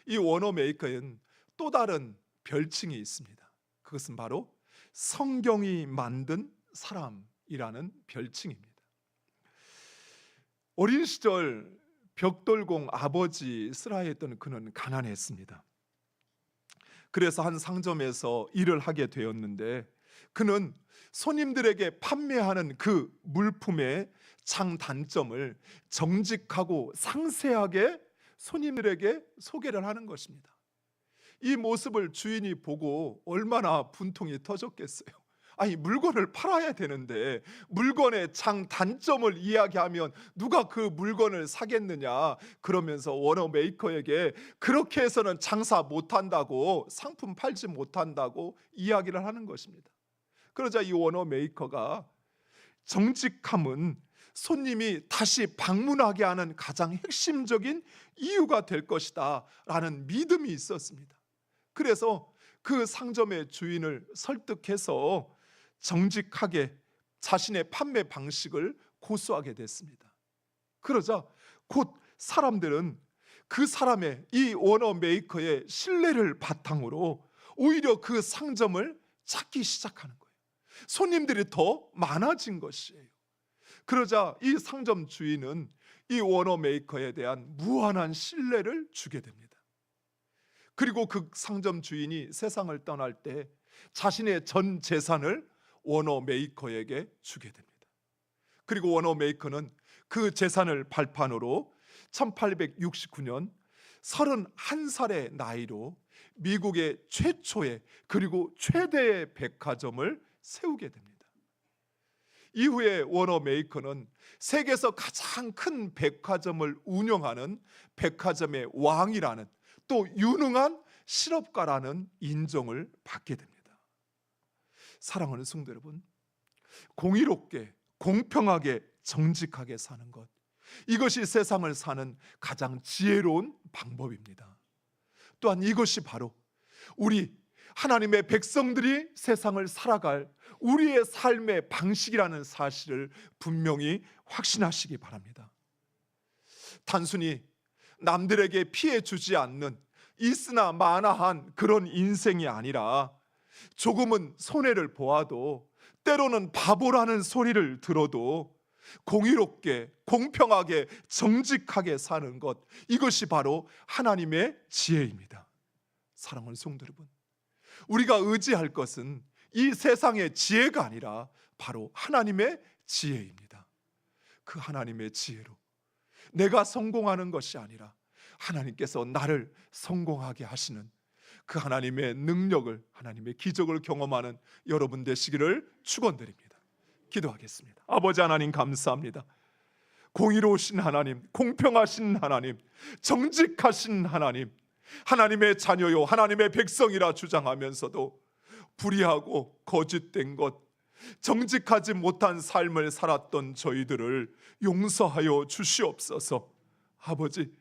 이 워너 메이커는 또 다른 별칭이 있습니다. 그것은 바로 성경이 만든 사람이라는 별칭입니다. 어린 시절 벽돌공 아버지 쓰라했던 그는 가난했습니다. 그래서 한 상점에서 일을 하게 되었는데, 그는 손님들에게 판매하는 그 물품의 장단점을 정직하고 상세하게 손님들에게 소개를 하는 것입니다. 이 모습을 주인이 보고 얼마나 분통이 터졌겠어요. 아니, 물건을 팔아야 되는데 물건의 장단점을 이야기하면 누가 그 물건을 사겠느냐, 그러면서 워너 메이커에게 그렇게 해서는 장사 못한다고, 상품 팔지 못한다고 이야기를 하는 것입니다. 그러자 이 워너 메이커가 정직함은 손님이 다시 방문하게 하는 가장 핵심적인 이유가 될 것이다 라는 믿음이 있었습니다. 그래서 그 상점의 주인을 설득해서 정직하게 자신의 판매 방식을 고수하게 됐습니다. 그러자 곧 사람들은 그 사람의, 이 워너 메이커의 신뢰를 바탕으로 오히려 그 상점을 찾기 시작하는 거예요. 손님들이 더 많아진 것이에요. 그러자 이 상점 주인은 이 워너 메이커에 대한 무한한 신뢰를 주게 됩니다. 그리고 그 상점 주인이 세상을 떠날 때 자신의 전 재산을 워너 메이커에게 주게 됩니다. 그리고 워너 메이커는 그 재산을 발판으로 1869년 31살의 나이로 미국의 최초의 그리고 최대의 백화점을 세우게 됩니다. 이후에 워너 메이커는 세계에서 가장 큰 백화점을 운영하는 백화점의 왕이라는, 또 유능한 실업가라는 인정을 받게 됩니다. 사랑하는 성도 여러분, 공의롭게, 공평하게, 정직하게 사는 것, 이것이 세상을 사는 가장 지혜로운 방법입니다. 또한 이것이 바로 우리 하나님의 백성들이 세상을 살아갈 우리의 삶의 방식이라는 사실을 분명히 확신하시기 바랍니다. 단순히 남들에게 피해 주지 않는 있으나 마나한 그런 인생이 아니라, 조금은 손해를 보아도, 때로는 바보라는 소리를 들어도 공의롭게, 공평하게, 정직하게 사는 것, 이것이 바로 하나님의 지혜입니다. 사랑하는 성도 여러분, 우리가 의지할 것은 이 세상의 지혜가 아니라 바로 하나님의 지혜입니다. 그 하나님의 지혜로 내가 성공하는 것이 아니라 하나님께서 나를 성공하게 하시는 그 하나님의 능력을, 하나님의 기적을 경험하는 여러분 되시기를 축원드립니다. 기도하겠습니다. 아버지 하나님, 감사합니다. 공의로우신 하나님, 공평하신 하나님, 정직하신 하나님, 하나님의 자녀요 하나님의 백성이라 주장하면서도 불의하고 거짓된 것, 정직하지 못한 삶을 살았던 저희들을 용서하여 주시옵소서. 아버지,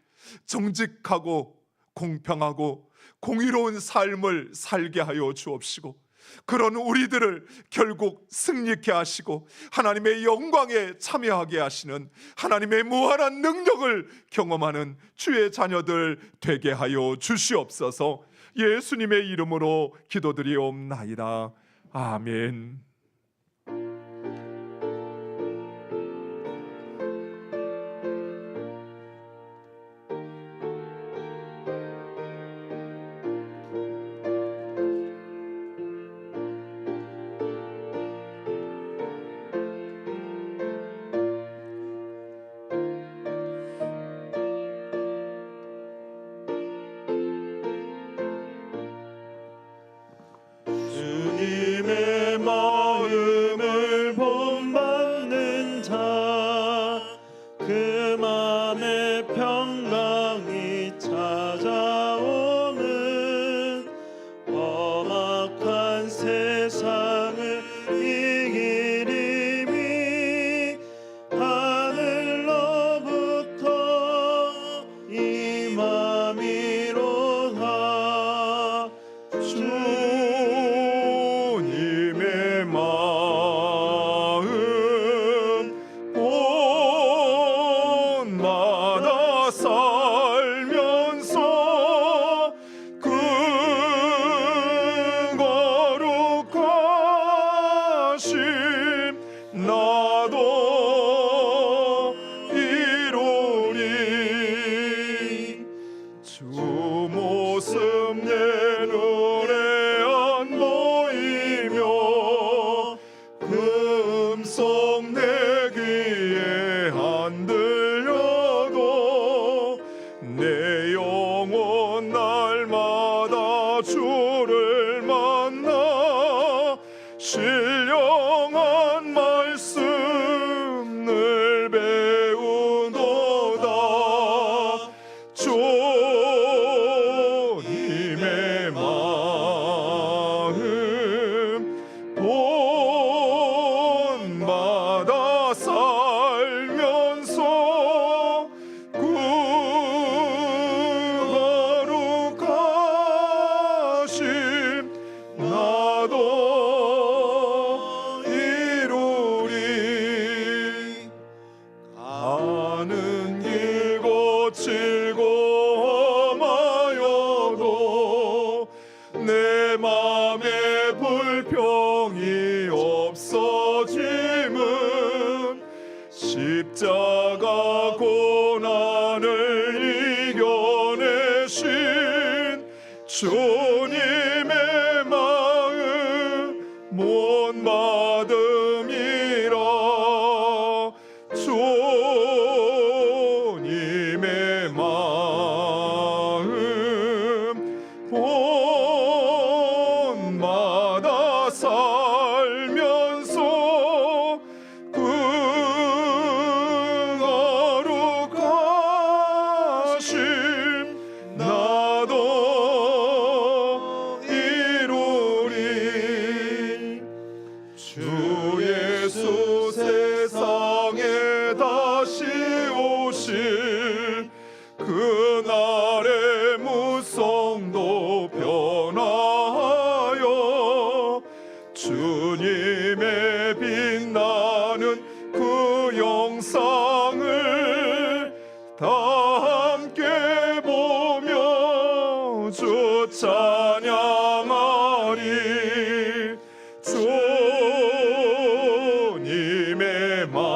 정직하고 공평하고 공의로운 삶을 살게 하여 주옵시고, 그런 우리들을 결국 승리케 하시고 하나님의 영광에 참여하게 하시는 하나님의 무한한 능력을 경험하는 주의 자녀들 되게 하여 주시옵소서. 예수님의 이름으로 기도드리옵나이다. 아멘. 주님의 마음을 본받는 자, 그 맘에 평강이 찾아오는 험악한 살면서 그 거룩하심 나도 이루리. 주 모습 내 눈에 안 보이며 음성 내 귀에 안 들려도 내 영혼 날마다 주를 만나 신령한 말씀을 배우도다. 주님의 마음 본받아 살면서 그 거룩하심 나도 이루리. 가는 길 거칠고 험하여도 내 맘에 불평이 없어짐은 십자가 고난을 이겨내신 주님의 마음 못 받음이라. 주님의 마음 본받아 살면서 그 거룩하심 나도 이루리. 주 예수 세상에 다시 오실 그날의 무성도 변화하여 주님의 빛나는 그 영상을 다 함께 보며 주 찬양하리. 주님의 마음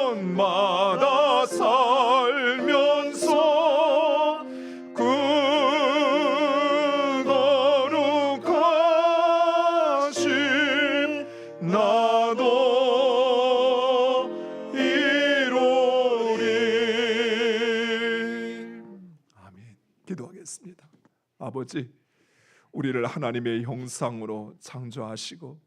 본받아 살면서 그 거룩하심 나도 이루리. 아멘. 기도하겠습니다. 아버지, 우리를 하나님의 형상으로 창조하시고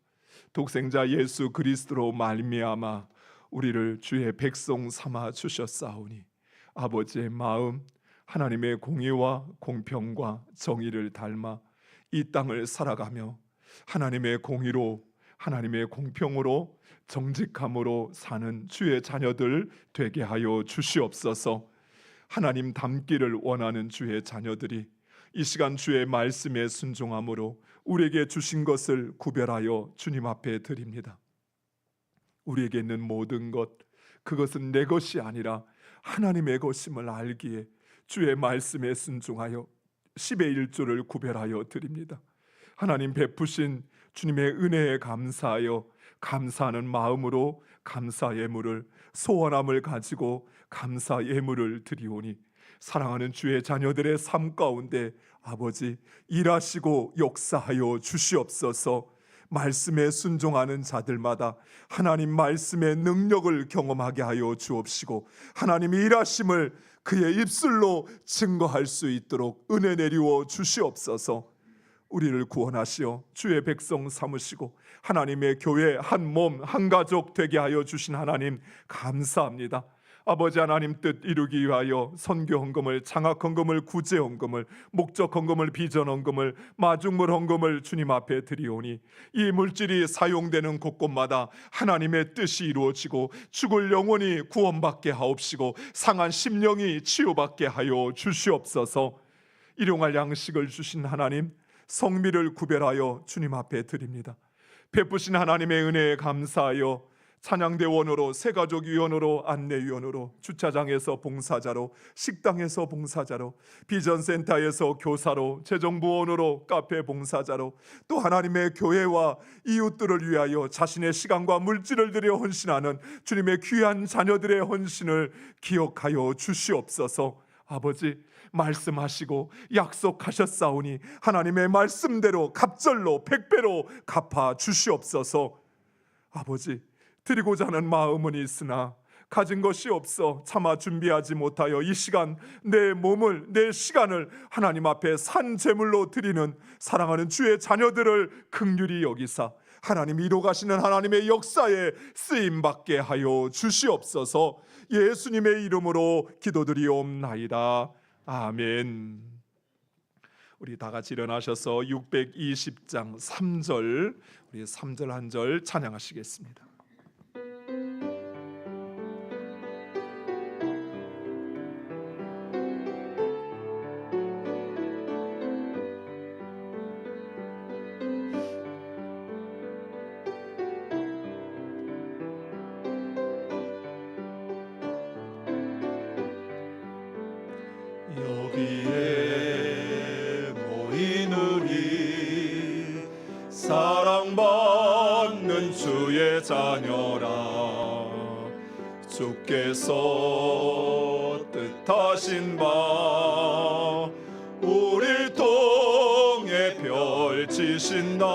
독생자 예수 그리스도로 말미암아 우리를 주의 백성 삼아 주셨사오니 아버지의 마음 하나님의 공의와 공평과 정의를 닮아 이 땅을 살아가며 하나님의 공의로 하나님의 공평으로 정직함으로 사는 주의 자녀들 되게 하여 주시옵소서. 하나님 닮기를 원하는 주의 자녀들이 이 시간 주의 말씀에 순종함으로 우리에게 주신 것을 구별하여 주님 앞에 드립니다. 우리에게 있는 모든 것, 그것은 내 것이 아니라 하나님의 것임을 알기에 주의 말씀에 순종하여 10의 1조를 구별하여 드립니다. 하나님 베푸신 주님의 은혜에 감사하여 감사하는 마음으로 감사 예물을, 소원함을 가지고 감사 예물을 드리오니 사랑하는 주의 자녀들의 삶 가운데 아버지 일하시고 역사하여 주시옵소서. 말씀에 순종하는 자들마다 하나님 말씀의 능력을 경험하게 하여 주옵시고 하나님이 일하심을 그의 입술로 증거할 수 있도록 은혜 내리워 주시옵소서. 우리를 구원하시어 주의 백성 삼으시고 하나님의 교회 한 몸 한 가족 되게 하여 주신 하나님 감사합니다. 아버지 하나님 뜻 이루기 위하여 선교 헌금을, 장학 헌금을, 구제 헌금을, 목적 헌금을, 비전 헌금을, 마중물 헌금을 주님 앞에 드리오니 이 물질이 사용되는 곳곳마다 하나님의 뜻이 이루어지고 죽을 영혼이 구원받게 하옵시고 상한 심령이 치유받게 하여 주시옵소서. 일용할 양식을 주신 하나님, 성미를 구별하여 주님 앞에 드립니다. 베푸신 하나님의 은혜에 감사하여 찬양대원으로, 새가족위원으로, 안내위원으로, 주차장에서 봉사자로, 식당에서 봉사자로, 비전센터에서 교사로, 재정부원으로, 카페 봉사자로, 또 하나님의 교회와 이웃들을 위하여 자신의 시간과 물질을 들여 헌신하는 주님의 귀한 자녀들의 헌신을 기억하여 주시옵소서. 아버지, 말씀하시고 약속하셨사오니 하나님의 말씀대로 갑절로 백배로 갚아 주시옵소서. 아버지, 드리고자 하는 마음은 있으나 가진 것이 없어 차마 준비하지 못하여 이 시간 내 몸을, 내 시간을 하나님 앞에 산 제물로 드리는 사랑하는 주의 자녀들을 긍휼히 여기사 하나님이 이루가시는 하나님의 역사에 쓰임받게 하여 주시옵소서. 예수님의 이름으로 기도드리옵나이다. 아멘. 우리 다 같이 일어나셔서 620장 3절, 우리 3절 한 절 찬양하시겠습니다. 여기에 모인 우리 사랑받는 주의 자녀라. 주께서 뜻하신 바 우릴 통해 펼치신다.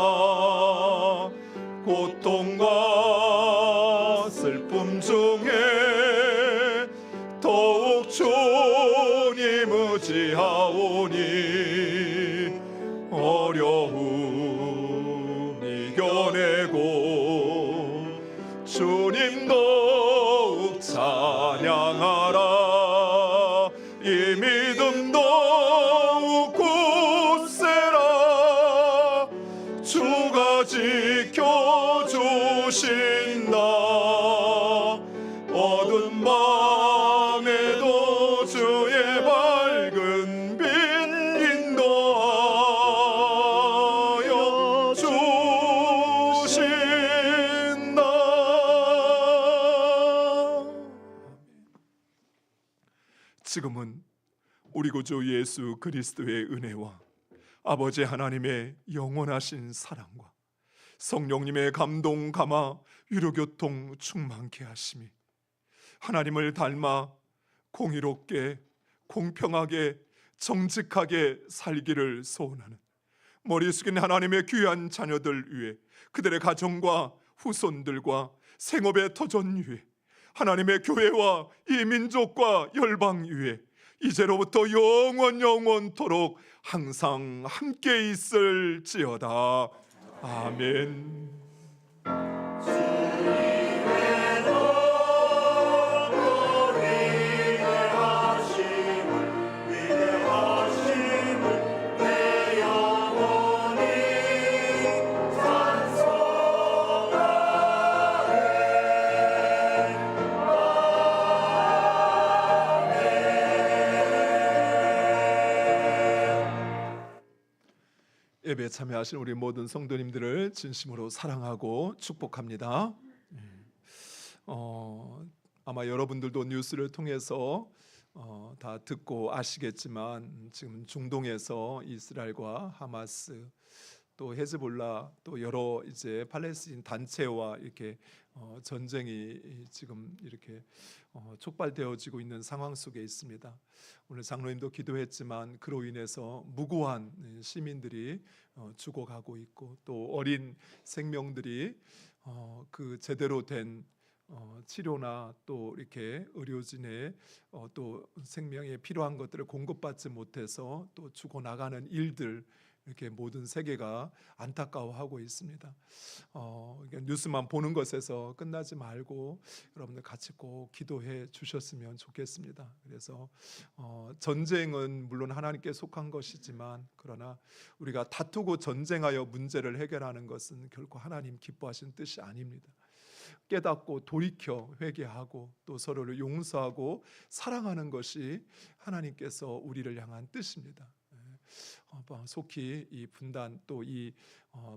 고통과 슬픔 중에 더욱 주님 의지하오니 어려움 이겨내고 주님 더욱 찬양하라. 이 믿음 더욱 굳세라. 주가 지켜주신다. 어두운 밤에도 주의 밝은 빛 인도하여 주신다. 지금은 우리 구주 예수 그리스도의 은혜와 아버지 하나님의 영원하신 사랑과 성령님의 감동 감화 위로교통 충만케 하심이 하나님을 닮아 공의롭게 공평하게 정직하게 살기를 소원하는 머리 숙인 하나님의 귀한 자녀들 위해, 그들의 가정과 후손들과 생업의 터전 위해, 하나님의 교회와 이 민족과 열방 위해 이제로부터 영원토록 항상 함께 있을지어다. 아멘. 예배에 참여하신 우리 모든 성도님들을 진심으로 사랑하고 축복합니다. 아마 여러분들도 뉴스를 통해서 다 듣고 아시겠지만 지금 중동에서 이스라엘과 하마스 또 헤즈볼라 또 여러 이제 팔레스틴 단체와 이렇게 전쟁이 지금 이렇게 촉발되어지고 있는 상황 속에 있습니다. 오늘 장로님도 기도했지만 그로 인해서 무고한 시민들이 죽어가고 있고 또 어린 생명들이 그 제대로 된 치료나 또 이렇게 의료진의 또 생명에 필요한 것들을 공급받지 못해서 또 죽어나가는 일들, 이렇게 모든 세계가 안타까워하고 있습니다. 뉴스만 보는 것에서 끝나지 말고 여러분들 같이 꼭 기도해 주셨으면 좋겠습니다. 그래서 전쟁은 물론 하나님께 속한 것이지만 그러나 우리가 다투고 전쟁하여 문제를 해결하는 것은 결코 하나님 기뻐하시는 뜻이 아닙니다. 깨닫고 돌이켜 회개하고 또 서로를 용서하고 사랑하는 것이 하나님께서 우리를 향한 뜻입니다. 속히 이 분단 또 이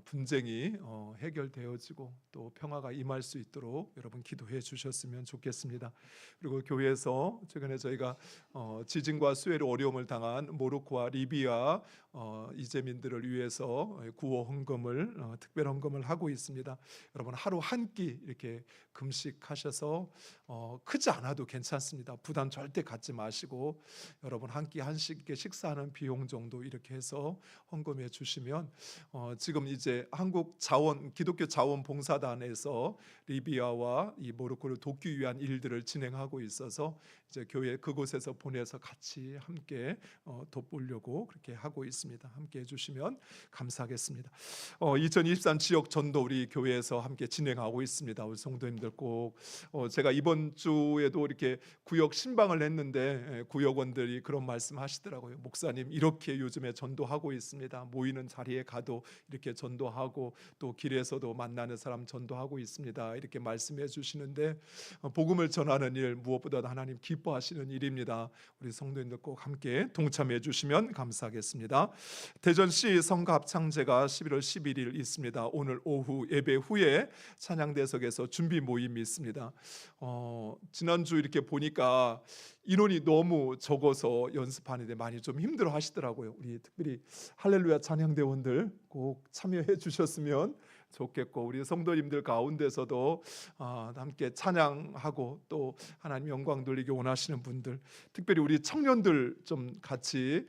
분쟁이 해결되어지고 또 평화가 임할 수 있도록 여러분 기도해 주셨으면 좋겠습니다. 그리고 교회에서 최근에 저희가 지진과 수해로 어려움을 당한 모로코와 리비아 이재민들을 위해서 구호 헌금을 특별 헌금을 하고 있습니다. 여러분 하루 한 끼 이렇게 금식하셔서 크지 않아도 괜찮습니다. 부담 절대 갖지 마시고 여러분 한 끼 한식 식사하는 비용 정도 이렇게 해서 헌금해 주시면 지금 이제 한국 기독교 자원봉사단에서 리비아와 이 모로코를 돕기 위한 일들을 진행하고 있어서 이제 교회 그곳에서 보내서 같이 함께 돕보려고 그렇게 하고 있습니다. 함께 해주시면 감사하겠습니다. 2023 지역 전도 우리 교회에서 함께 진행하고 있습니다. 우리 성도님들 꼭 제가 이번 주에도 이렇게 구역 신방을 했는데 구역원들이 그런 말씀하시더라고요. 목사님 이렇게 요즘에 전도하고 있습니다. 모이는 자리에 가도 이렇게 전도하고 또 길에서도 만나는 사람 전도하고 있습니다. 이렇게 말씀해 주시는데 복음을 전하는 일 무엇보다 하나님 기뻐하시는 일입니다. 우리 성도님들 꼭 함께 동참해 주시면 감사하겠습니다. 대전시 성가 합창제가 11월 11일 있습니다. 오늘 오후 예배 후에 찬양대석에서 준비 모임이 있습니다. 지난주 이렇게 보니까 인원이 너무 적어서 연습하는데 많이 좀 힘들어 하시더라고요. 우리 특별히 할렐루야 찬양대원들 꼭 참여해 주셨으면 좋겠고 우리 성도님들 가운데서도 함께 찬양하고 또 하나님 영광 돌리기 원하시는 분들 특별히 우리 청년들 좀 같이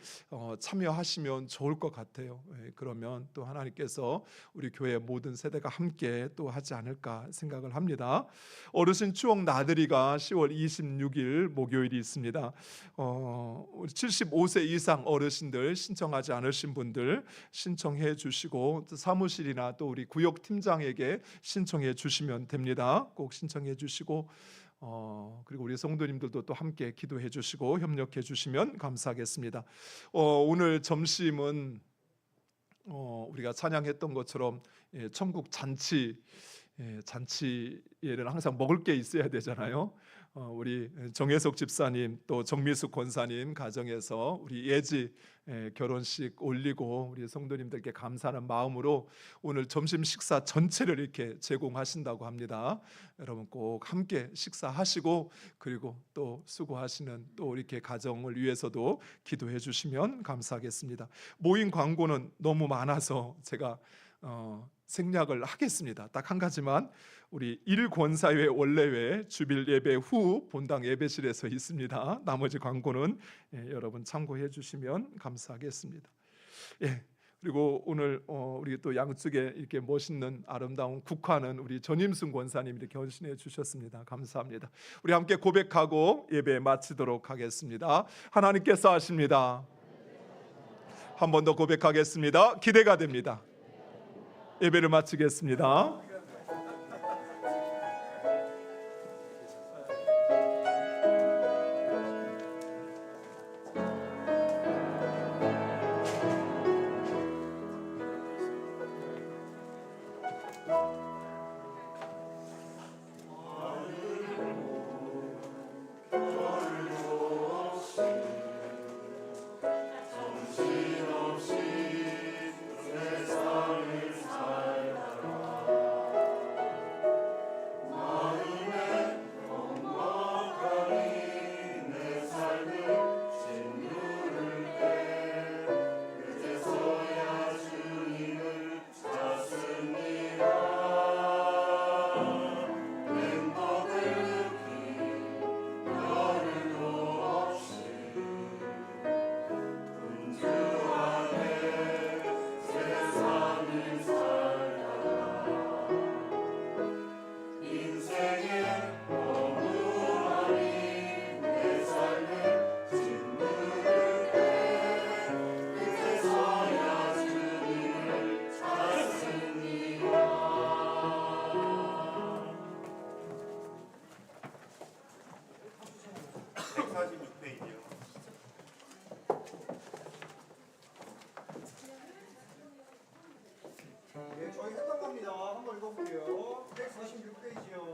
참여하시면 좋을 것 같아요. 그러면 또 하나님께서 우리 교회 모든 세대가 함께 또 하지 않을까 생각을 합니다. 어르신 추억 나들이가 10월 26일 목요일이 있습니다. 우리 75세 이상 어르신들 신청하지 않으신 분들 신청해 주시고 사무실이나 또 우리 구역 팀장에게 신청해 주시면 됩니다. 꼭 신청해 주시고 그리고 우리 성도님들도 또 함께 기도해 주시고 협력해 주시면 감사하겠습니다. 오늘 점심은 우리가 찬양했던 것처럼 천국 잔치에는 항상 먹을 게 있어야 되잖아요. 우리 정혜석 집사님 또 정미숙 권사님 가정에서 우리 예지 결혼식 올리고 우리 성도님들께 감사하는 마음으로 오늘 점심 식사 전체를 이렇게 제공하신다고 합니다. 여러분 꼭 함께 식사하시고 그리고 또 수고하시는 또 이렇게 가정을 위해서도 기도해 주시면 감사하겠습니다. 모임 광고는 너무 많아서 제가 생략을 하겠습니다. 딱 한 가지만 우리 일권사회 원래회 주빌 예배 후 본당 예배실에서 있습니다. 나머지 광고는 여러분 참고해 주시면 감사하겠습니다. 그리고 오늘 우리 또 양쪽에 이렇게 멋있는 아름다운 국화는 우리 전임순 권사님 이렇게 헌신해 주셨습니다. 감사합니다. 우리 함께 고백하고 예배 마치도록 하겠습니다. 하나님께서 하십니다. 한 번 더 고백하겠습니다. 기대가 됩니다. 예배를 마치겠습니다. 저희 했던 겁니다. 한번 읽어볼게요. 146페이지요.